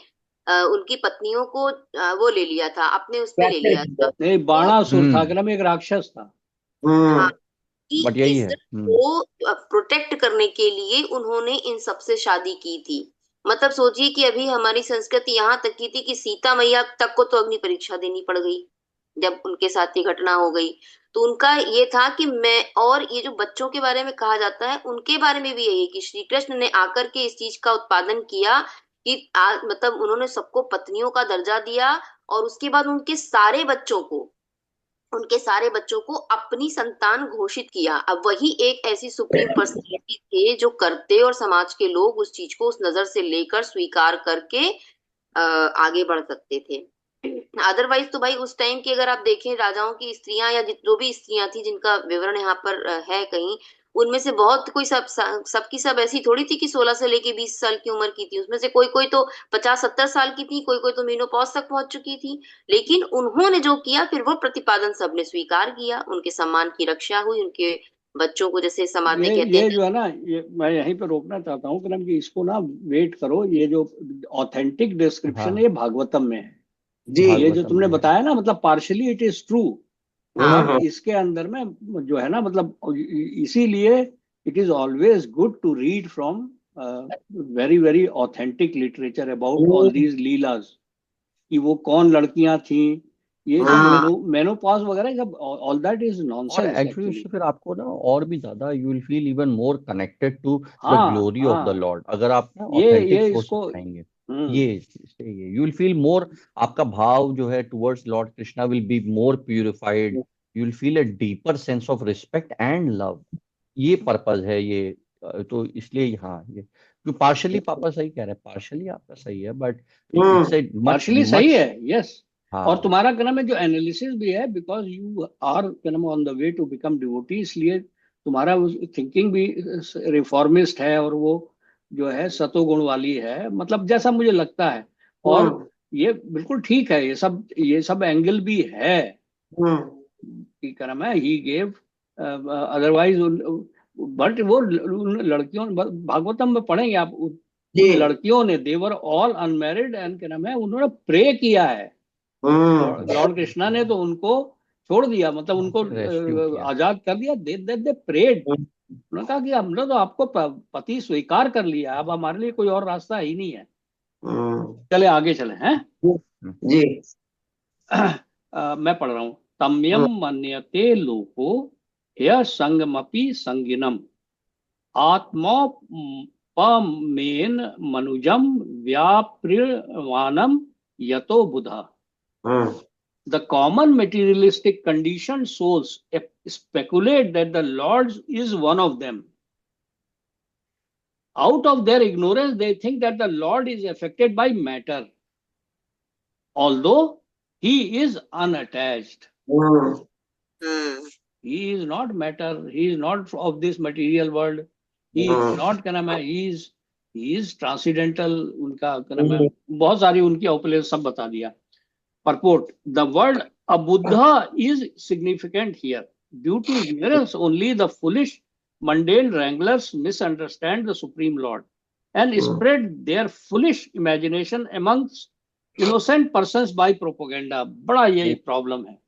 उनकी पत्नियों को वो ले लिया था, अपने उस पे ले लिया था। नहीं, तो बाणासुर था, क्रम एक राक्षस था। हाँ, कि बट यही है। इज्जत को प्रोटेक्ट करने के लिए उन्होंने इन सबसे शादी की थी। मतलब सोचिए कि अभी हमारी संस्कृति यहाँ तक की थी कि सीता मैया तक को तो अग्नि परीक्षा देनी पड़ गई जब उनके साथ ये घटना हो गई। तो उनका ये था कि मैं, और ये जो बच्चों के बारे में कहा जाता है उनके बारे में भी यही है कि श्री कृष्ण ने आकर के इस चीज का उत्पादन किया कि मतलब उन्होंने सबको पत्नियों का दर्जा दिया, और उसके बाद उनके सारे बच्चों को अपनी संतान घोषित किया। अब वही एक ऐसी सुप्रीम पर्सनैलिटी थे जो करते, और समाज के लोग उस चीज को उस नजर से लेकर स्वीकार करके आगे बढ़ सकते थे। अदरवाइज तो भाई उस टाइम की अगर आप देखें, राजाओं की स्त्रियां या जो भी स्त्रियां थी जिनका विवरण यहाँ पर है कहीं, उनमें से बहुत कोई सबकी सब ऐसी थोड़ी थी कि 16 से लेके 20 साल की उम्र की थी। उसमें से कोई कोई तो 50-70 साल की थी, कोई कोई तो मेनोपॉज तक पहुंच चुकी थी। लेकिन उन्होंने जो किया फिर वो प्रतिपादन सबने स्वीकार किया, उनके सम्मान की रक्षा हुई, उनके बच्चों को जैसे समाज में कहते ये हैं। जो है ना, ये मैं यहीं पे रोकना चाहता हूँ कि इसको ना वेट करो। ये जो ऑथेंटिक डिस्क्रिप्शन है ये भागवतम में है। जी। ये जो भागवतम तुमने में है। बताया ना, मतलब partially it is true, but हाँ इसके अंदर में जो है ना, मतलब इसीलिए it is always good to read from very very authentic literature about all these leelas, कि वो कौन लड़कियां थी, ये सब हाँ मेनोपॉज वगैरह सब, ऑल दैट इज और नॉनसेंस एक्चुअली एक्चुअली। उससे फिर आपको ना और भी ज्यादा you will feel even more connected to the हाँ ग्लोरी ऑफ द हाँ, लॉर्ड, अगर आप ना ये ऑथेंटिक सोर्स से इसको पढ़ेंगे। ये इससे यू विल फील मोर, आपका भाव जो है towards Lord Krishna will be more purified. You will feel a deeper sense of respect and love. ये पर्पज है ये। तो इसलिए हाँ, ये जो पार्शली पापा सही कह रहे हैं, पार्शली आपका सही है, but it's a much partially सही मच। है, यस। और हाँ तुम्हारा क्या नाम है जो एनालिसिस भी है, बिकॉज यू आर क्या नाम on the way to become devotee, इसलिए तुम्हारा थिंकिंग भी रिफॉर्मिस्ट है, और वो जो है सतोगुण वाली है, मतलब जैसा मुझे लगता है। और ये बिल्कुल ठीक है, ये सब एंगल भी है कि क्या नाम है ही गेव, अदरवाइज। बट वो उन लड़कियों, भागवतम में पढ़ेंगे आप, उन जी। लड़कियों ने, देवर ऑल अनमैरिड, एंड क्या नाम है, उन्होंने प्रे किया है। लॉर्ड कृष्णा ने तो उनको छोड़ दिया, मतलब उनको रेस्क्यू किया। आजाद कर दिया। दे प्रेड। उन्होंने कहा कि हमने तो आपको पति स्वीकार कर लिया, अब हमारे लिए कोई और रास्ता ही नहीं है, चले आगे चले हैं। जी। मैं पढ़ रहा हूं। तम्यम मन्यते लोको ह्य संगमपि संगिनम आत्मोपमेन मनुजम व्याप्रियमाणम यतो बुधा। The common materialistic conditioned souls speculate that the Lord is one of them. Out of their ignorance, they think that the Lord is affected by matter, although he is unattached. He is not matter. He is not of this material world. He is not क्या नाम है, he is transcendental। उनका क्या नाम है, बहुत सारी उनकी औपलेस सब बता दिया। Purport: the word abuddha is significant here. Due to ignorance, only the foolish, mundane wranglers misunderstand the Supreme Lord and spread their foolish imagination amongst innocent persons by propaganda. बड़ा ये प्रॉब्लम है।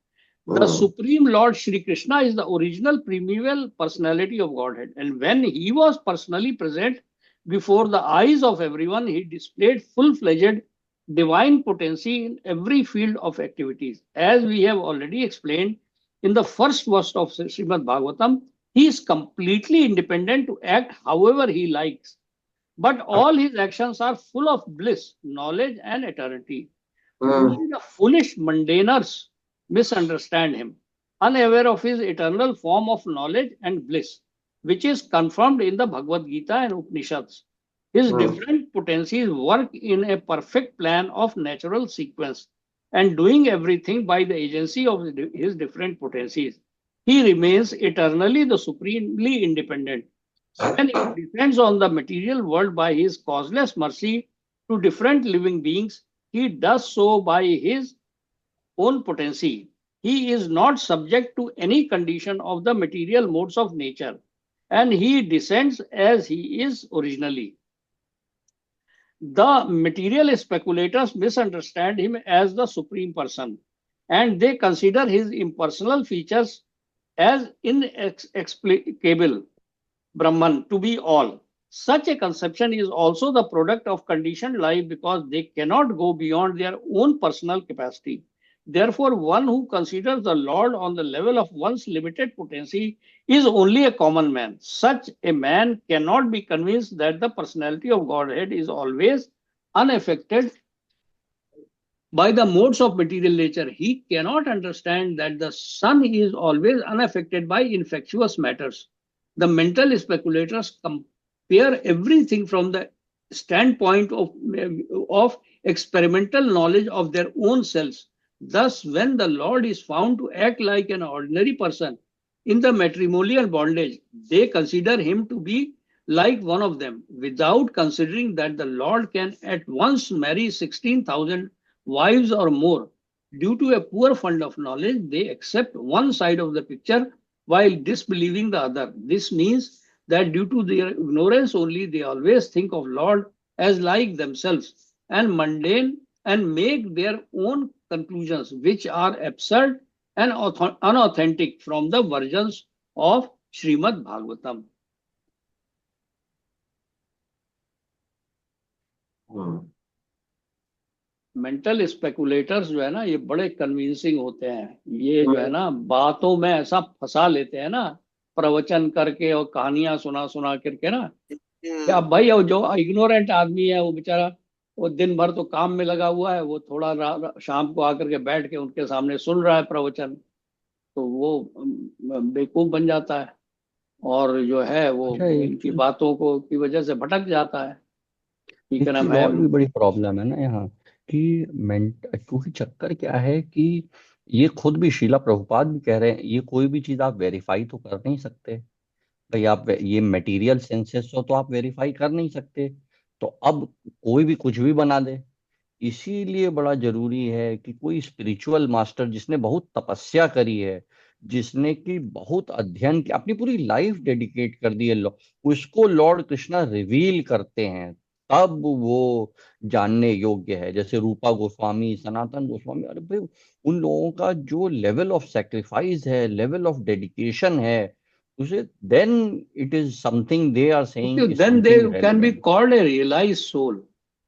The Supreme Lord Shri Krishna is the original primeval personality of Godhead, and when he was personally present before the eyes of everyone, he displayed full-fledged divine potency in every field of activities. As we have already explained in the first verse of Srimad Bhagavatam, he is completely independent to act however he likes, but all his actions are full of bliss, knowledge, and eternity. Only the foolish mundaners misunderstand him, unaware of his eternal form of knowledge and bliss, which is confirmed in the Bhagavad Gita and Upanishads. His different potencies work in a perfect plan of natural sequence, and doing everything by the agency of his different potencies. He remains eternally the supremely independent. When he descends on the material world by his causeless mercy to different living beings, he does so by his own potency. He is not subject to any condition of the material modes of nature, and he descends as he is originally. The material speculators misunderstand him as the supreme person, and they consider his impersonal features as inexplicable Brahman to be all. Such a conception is also the product of conditioned life because they cannot go beyond their own personal capacity. Therefore, one who considers the Lord on the level of one's limited potency is only a common man. Such a man cannot be convinced that the personality of Godhead is always unaffected by the modes of material nature. He cannot understand that the sun is always unaffected by infectious matters. The mental speculators compare everything from the standpoint of experimental knowledge of their own selves. Thus, when the Lord is found to act like an ordinary person in the matrimonial bondage, they consider him to be like one of them, without considering that the Lord can at once marry 16,000 wives or more. Due to a poor fund of knowledge, they accept one side of the picture while disbelieving the other. This means that due to their ignorance only, they always think of Lord as like themselves and mundane and make their own conclusions, which are absurd and unauthentic from the versions of Srimad Bhagavatam. Mental speculators जो है ना, ये बड़े convincing होते हैं। ये जो है ना, बातों में ऐसा फंसा लेते हैं ना, प्रवचन करके और कहानियां सुना सुना करके ना, क्या भाई जो इग्नोरेंट आदमी है वो बेचारा, वो दिन भर तो काम में लगा हुआ है, वो थोड़ा शाम को आकर के बैठ के उनके सामने सुन रहा है प्रवचन, तो वो बेवकूफ बन जाता है और जो है वो इनकी बातों को की वजह से भटक जाता है। एक चीज और भी बड़ी प्रॉब्लम है ना यहाँ कि क्योंकि चक्कर क्या है कि ये खुद भी शीला प्रभुपाद भी कह रहे हैं, ये कोई भी चीज आप वेरीफाई तो कर नहीं सकते भाई। आप ये मटेरियल सेंसेस हो तो आप वेरीफाई कर नहीं सकते, तो अब कोई भी कुछ भी बना दे। इसीलिए बड़ा जरूरी है कि कोई स्पिरिचुअल मास्टर जिसने बहुत तपस्या करी है, जिसने की बहुत अध्ययन किया, अपनी पूरी लाइफ डेडिकेट कर दी है, उसको लॉर्ड कृष्णा रिवील करते हैं, तब वो जानने योग्य है। जैसे रूपा गोस्वामी, सनातन गोस्वामी, अरे भाई उन लोगों का जो लेवल ऑफ सेक्रीफाइस है, लेवल ऑफ डेडिकेशन है, उसे then it is something they are saying, then they can be called a realised soul.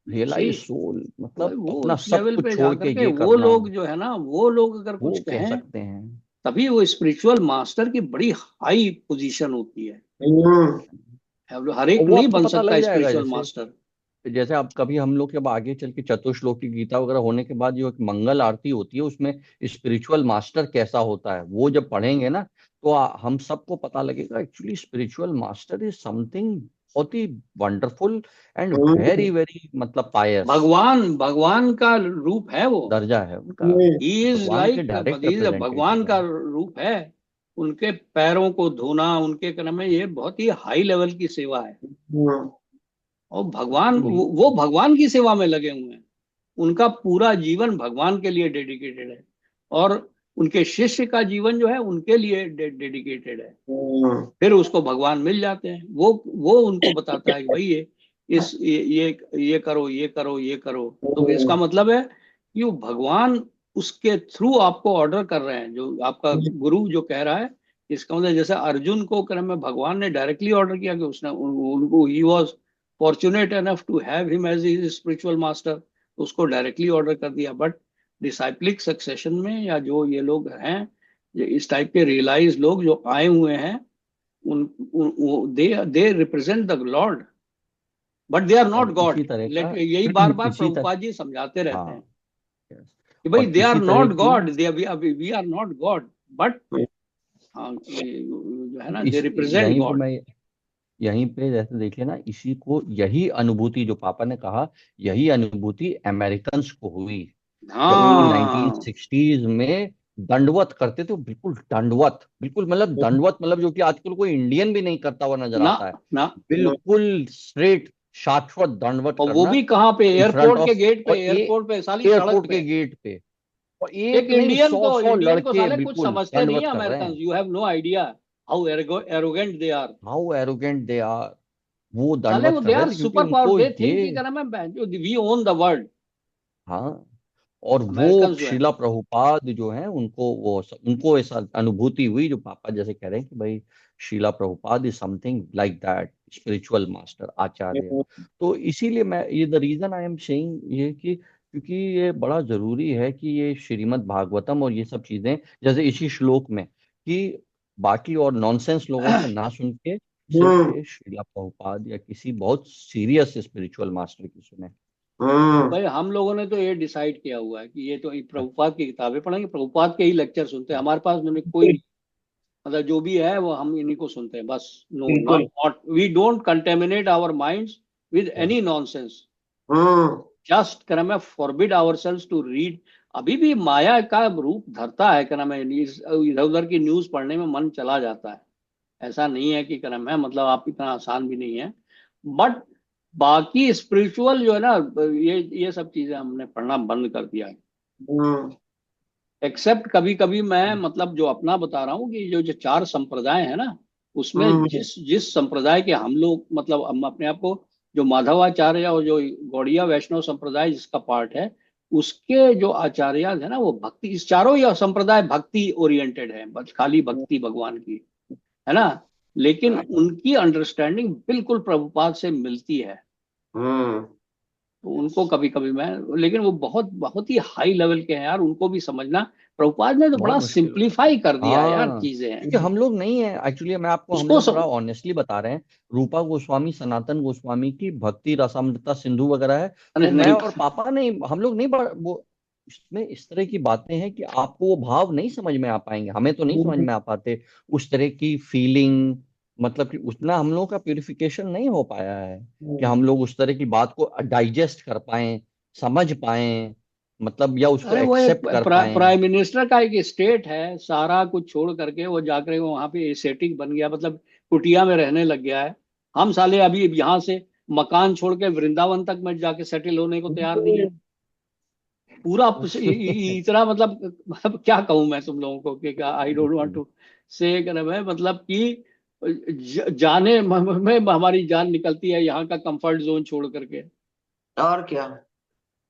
Realise soul मतलब वो अपना उस सब लेवल कुछ पे छोड़ जाकर के के ये वो करना, लोग जो है ना, वो लोग अगर वो कुछ कह कहें सकते हैं, तभी वो स्पिरिचुअल मास्टर की बड़ी हाई पोजीशन होती है। हर एक वो नहीं आपको बन पता सकता लग जाएगा। स्पिरिचुअल जैसे मास्टर। जैसे आप कभी हम लोग के अब आगे चल के चतुश्लोकी गीता वगैरह होने के बाद जो एक मंगल आरती होती है, उसमें स्पिरिचुअल मास्टर कैसा होता है वो जब पढ़ेंगे ना, तो हम सबको पता लगेगा actually spiritual master is something बहुत ही वंडरफुल एंड वेरी वेरी मतलब पायस। भगवान का रूप है वो, दर्जा है उनका, ही इज भगवान के लाइक डायरेक्ट भगवान रिप्रेजेंटेटिव का है। रूप है। उनके पैरों को धोना उनके क्रम में ये बहुत ही हाई लेवल की सेवा है। और भगवान वो भगवान की सेवा में लगे हुए हैं, उनका पूरा जीवन भगवान के लिए डेडिकेटेड है और उनके शिष्य का जीवन जो है उनके लिए डेडिकेटेड है। फिर उसको भगवान मिल जाते हैं, वो उनको बताता है कि भाई ये करो, ये करो, ये करो। तो इसका मतलब है कि वो भगवान उसके थ्रू आपको ऑर्डर कर रहे हैं, जो आपका गुरु जो कह रहा है। इसका मतलब जैसे अर्जुन को क्रम में भगवान ने डायरेक्टली ऑर्डर किया कि उसने उनको he was fortunate enough to have him as his spiritual master, उसको डायरेक्टली ऑर्डर कर दिया। बट डिसाइप्लिक सक्सेशन में या जो ये लोग हैं, ये इस टाइप के रियलाइज लोग जो आए हुए हैं, they represent the Lord but they are not God. यही बार बार प्रभुपाद जी समझाते रहते हैं कि भाई they are not God, we are not God, but जो है ना, दे रिप्रेजेंट गॉड। यहीं पे जैसे देखिए ना, इसी को यही अनुभूति जो पापा ने कहा, यही अनुभूति अमेरिकन्स को हुई जबकि हाँ 1960s में दंडवत करते थे, वो बिल्कुल दंडवत, बिल्कुल मतलब दंडवत, मतलब जो कि आजकल कोई इंडियन भी नहीं करता हुआ नजर ना आता है। ना। बिल्कुल स्ट्रेट शाश्वत दंडवत और वो करना भी कहाँ पे, इन फ्रंट एयरपोर्ट के ऑफ, गेट पे, और ये एयरपोर्ट पे साली सड़क एयरपोर्ट के पे। गेट पे, और एक एक नहीं इंडियन सौ को, सौ इंडियन को लड़के साले कुछ बिल्कुल समझते नहीं दंडवत है कर रहे अमेरिकन, हैं। You have no idea how arrogant they are. How arrogant they are. वो साले दंडवत वो दे कर रहे आर थे क्योंकि सुपर पावर, उनको दे ये, थिंक कि क्या नाम है, वी ओन द वर्ल्ड। हाँ, और वो अमेरिकन जो है। शिला प्रभुपाद जो है उनको वो उनको ऐसा अनुभूति हुई, जो पापा जैसे कह रहे हैं कि भाई Srila Prabhupada is something like that, spiritual master acharya. तो इसीलिए मैं, ये the reason I am saying ये कि क्योंकि ये बड़ा जरूरी है कि ये श्रीमद् भागवतम और ये सब चीजें, जैसे इसी श्लोक में, कि बाकी और नॉनसेंस लोगों से ना सुन के सिर्फ हम्म ये शिला प्रभुपाद या किसी बहुत सीरियस स्पिरिचुअल मास्टर की सुने। हम्म भाई हम लोगों ने तो ये डिसाइड किया हुआ है कि ये तो ये प्रभुपाद की किताबें पढ़ेंगे, प्रभुपाद के ही लेक्चर सुनते हैं, हमारे पास में कोई नहीं, मतलब जो भी है वो हम इन्हीं को सुनते हैं बस। नो, बिल्कुल। Not we don't contaminate our minds with any nonsense. Hmm just क्या नाम है, फॉरबिड आवरसेल्व्स टू रीड। अभी भी माया का रूप धरता है, क्या नाम है, इधर उधर की न्यूज पढ़ने में मन चला जाता है। ऐसा नहीं है कि क्या नाम है, मतलब आप इतना आसान भी नहीं है। बट बाकी स्पिरिचुअल जो है ना, ये सब चीजें हमने पढ़ना बंद कर दिया है। हम्म एक्सेप्ट कभी कभी मैं, मतलब जो अपना बता रहा हूँ कि जो चार संप्रदाय है ना, उसमें हम्म जिस जिस संप्रदाय के हम लोग, मतलब हम अपने आप को जो माधवाचार्य और जो गौड़िया वैष्णव संप्रदाय जिसका पार्ट है, उसके जो आचार्य है ना, वो भक्ति, इस चारों ये संप्रदाय भक्ति ओरिएंटेड है, बस खाली भक्ति भगवान की, है ना। लेकिन उनकी अंडरस्टैंडिंग बिल्कुल प्रभुपाद से मिलती है। हम्म तो उनको कभी कभी मैं, लेकिन वो बहुत बहुत ही हाई लेवल के हैं यार, उनको भी समझना। प्रभुपाद ने तो बहुत बड़ा मुश्किल होता है। सिंप्लीफाई कर दिया है यार हाँ, चीजें। क्योंकि हम लोग नहीं है एक्चुअली, मैं आपको, हम उसको लोग बड़ा सब, ऑनेस्टली बता रहे हैं। रूपा गोस्वामी, सनातन गोस्वामी की भक्ति रसामृता सिंधु वगैरह है, नहीं वो मैं नहीं। और पापा नहीं, हम लोग नहीं वो इसमें इस तरह की बातें हैं कि आपको वो भाव नहीं समझ में आ पाएंगे, हमें तो नहीं समझ में आ पाते उस तरह की फीलिंग। मतलब कि उतना हम लोगों का प्यूरिफिकेशन नहीं हो पाया है कि हम लोग उस तरह की बात को डाइजेस्ट कर पाए, समझ पाए, मतलब या उसको अरे वो एक एक्सेप्ट कर पाए। प्राइम मिनिस्टर का एक स्टेट है, सारा कुछ छोड़ करके वो जाकर वहां पे एसेटिक बन गया, मतलब कुटिया में रहने लग गया है। हम साले अभी यहाँ से मकान छोड़ के वृंदावन तक में जाके सेटल होने को तैयार नहीं है। पूरा इतना मतलब क्या कहूं मैं तुम लोगों को कि आई डोंट वांट टू से, है मतलब कि जाने में हमारी जान निकलती है यहाँ का कंफर्ट जोन छोड़ करके। और क्या।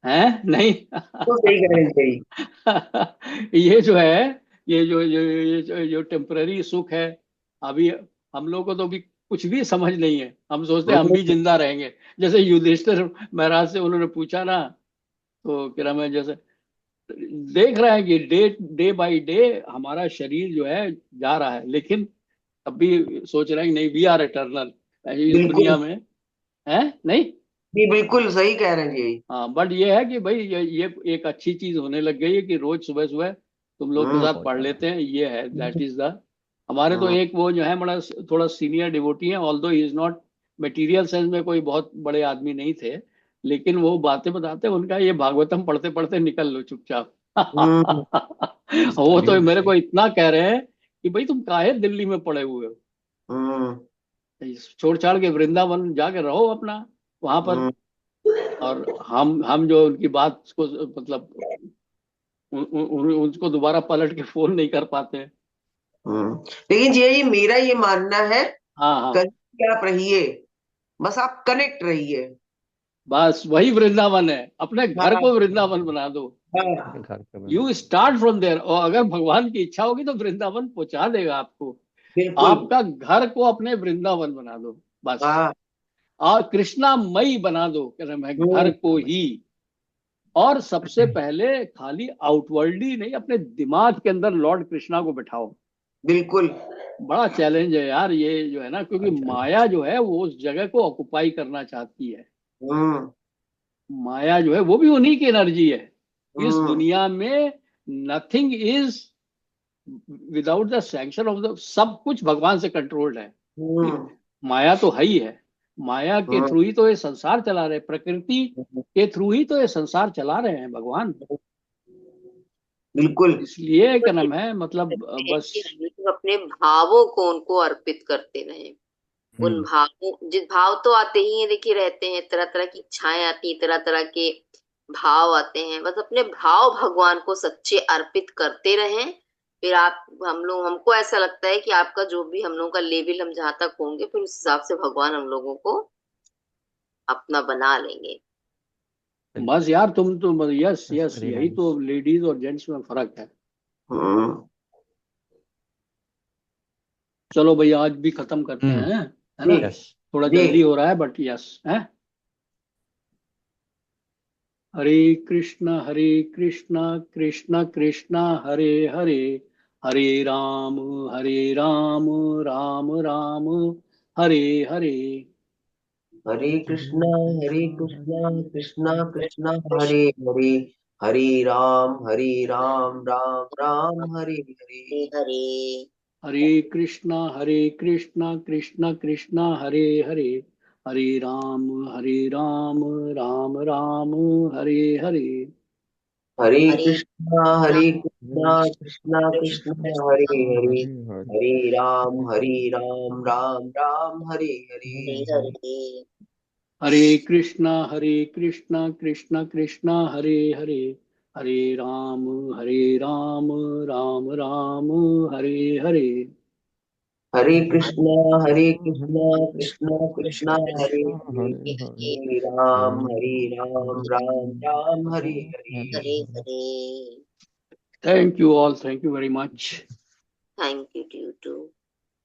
है नहीं। तो सही कह रहे हैं जी। ये जो है, ये जो टेम्पररी सुख है, अभी हम लोग को तो अभी कुछ भी समझ नहीं है, हम सोचते हैं हम भी जिंदा रहेंगे। जैसे युधिष्ठिर महाराज से उन्होंने पूछा ना, तो क्या नाम है, जैसे देख रहे हैं कि डे डे बाय डे हमारा शरीर जो है जा रहा है, लेकिन तब भी सोच रहे हैं कि नहीं, वी आर इटर्नल इस बिल्कुल। दुनिया में, है नहीं। जी बिल्कुल सही कह रहे हैं जी। हाँ, बट ये है कि भाई ये एक अच्छी चीज होने लग गई है कि रोज सुबह सुबह तुम लोग के हम्म साथ बहुत पढ़ ज्यादा। लेते हैं, ये है, दैट इज द। हमारे तो हम्म एक वो जो है बड़ा थोड़ा सीनियर डिवोटी है, although he is not material sense में कोई बहुत बड़े आदमी नहीं थे, लेकिन वो बातें बताते हैं, उनका ये भागवतम पढ़ते पढ़ते निकल लो चुपचाप। हम्म वो तो कलयुग मेरे से। को इतना कह रहे हैं कि भाई तुम काहे दिल्ली में पड़े हुए हो, हम्म छोड़ छाड़ के वृंदावन जाके रहो अपना वहां पर। हम्म और हम जो उनकी बात को मतलब उसको दोबारा पलट के फोन नहीं कर पाते हैं। लेकिन ये मेरा ये मानना है, हाँ हाँ, कहीं भी आप रहिए, बस आप कनेक्ट रहिए। बस वही वृंदावन है, अपने घर हाँ को वृंदावन बना दो। हाँ घर पे बना। यू स्टार्ट फ्रॉम देयर, और अगर भगवान की इच्छा होगी तो वृंदावन पहुंचा देगा आपको। बिल्कुल। आपका घर को अपने वृंदावन बना दो बस। हाँ। और कृष्णामयी बना दो, कह रहे मैं घर हम्म को ही। और सबसे पहले खाली आउटवर्डली नहीं, अपने दिमाग के अंदर लॉर्ड कृष्णा को बिठाओ। बिल्कुल। बड़ा चैलेंज है यार ये जो है ना, क्योंकि अच्छा। माया जो है वो उस जगह को ऑक्युपाई करना चाहती है। हम्म माया जो है वो भी उन्हीं की एनर्जी है। इस हम्म दुनिया में nothing is without the sanction of the, सब कुछ भगवान से कंट्रोल्ड है। हम्म माया तो है ही है, माया के हम्म थ्रू ही तो ये संसार चला रहे, प्रकृति के थ्रू ही तो ये संसार चला रहे हैं भगवान। बिल्कुल। इसलिए क्या नाम है, मतलब बस कि हम लोग अपने भावों को उनको अर्पित करते रहें। उन भावों, जिस भाव तो आते ही हैं, देखिए रहते हैं, तरह तरह की इच्छाएं आती हैं, तरह तरह के भाव आते हैं, बस अपने भाव भगवान को सच्चे अर्पित करते रहें। फिर आप, हम लोग, हमको ऐसा लगता है कि आपका जो भी, हम लोगों का लेवल, हम जहां तक होंगे, फिर उस हिसाब से भगवान हम लोगों को अपना बना लेंगे। बस यार, तुम तो यस यस, वेरी यही नाइस। तो लेडीज और जेंट्स में फर्क है। हम्म। चलो भैया, आज भी खत्म करते हैं, है ना? जी। यस। थोड़ा जी। जल्दी हो रहा है, बट यस है। हरे Krishna Krishna Krishna Hare Hare, Hare Ram Ram Ram Ram Hare Hare. Hare Krishna Krishna Krishna Hare Hare, Hare Ram Ram Hare Hare Hare. Hare. Hare Krishna Krishna Krishna Hare Hare, Hare Ram Ram Ram Hare Hare. Hare Hare Krishna Krishna Krishna Hare Hare, Hare Ram Ram Hare Hare Hare. Hare. Hare Krishna Krishna Krishna Hare Hare, Hare Ram Ram Ram Hare Hare. Hare Krishna Krishna Krishna Hare Krishna Hare, Hare Hare, Hare Ram Ram Hare Hare. Hare Hare. Thank you all, thank you very much. Thank you, to.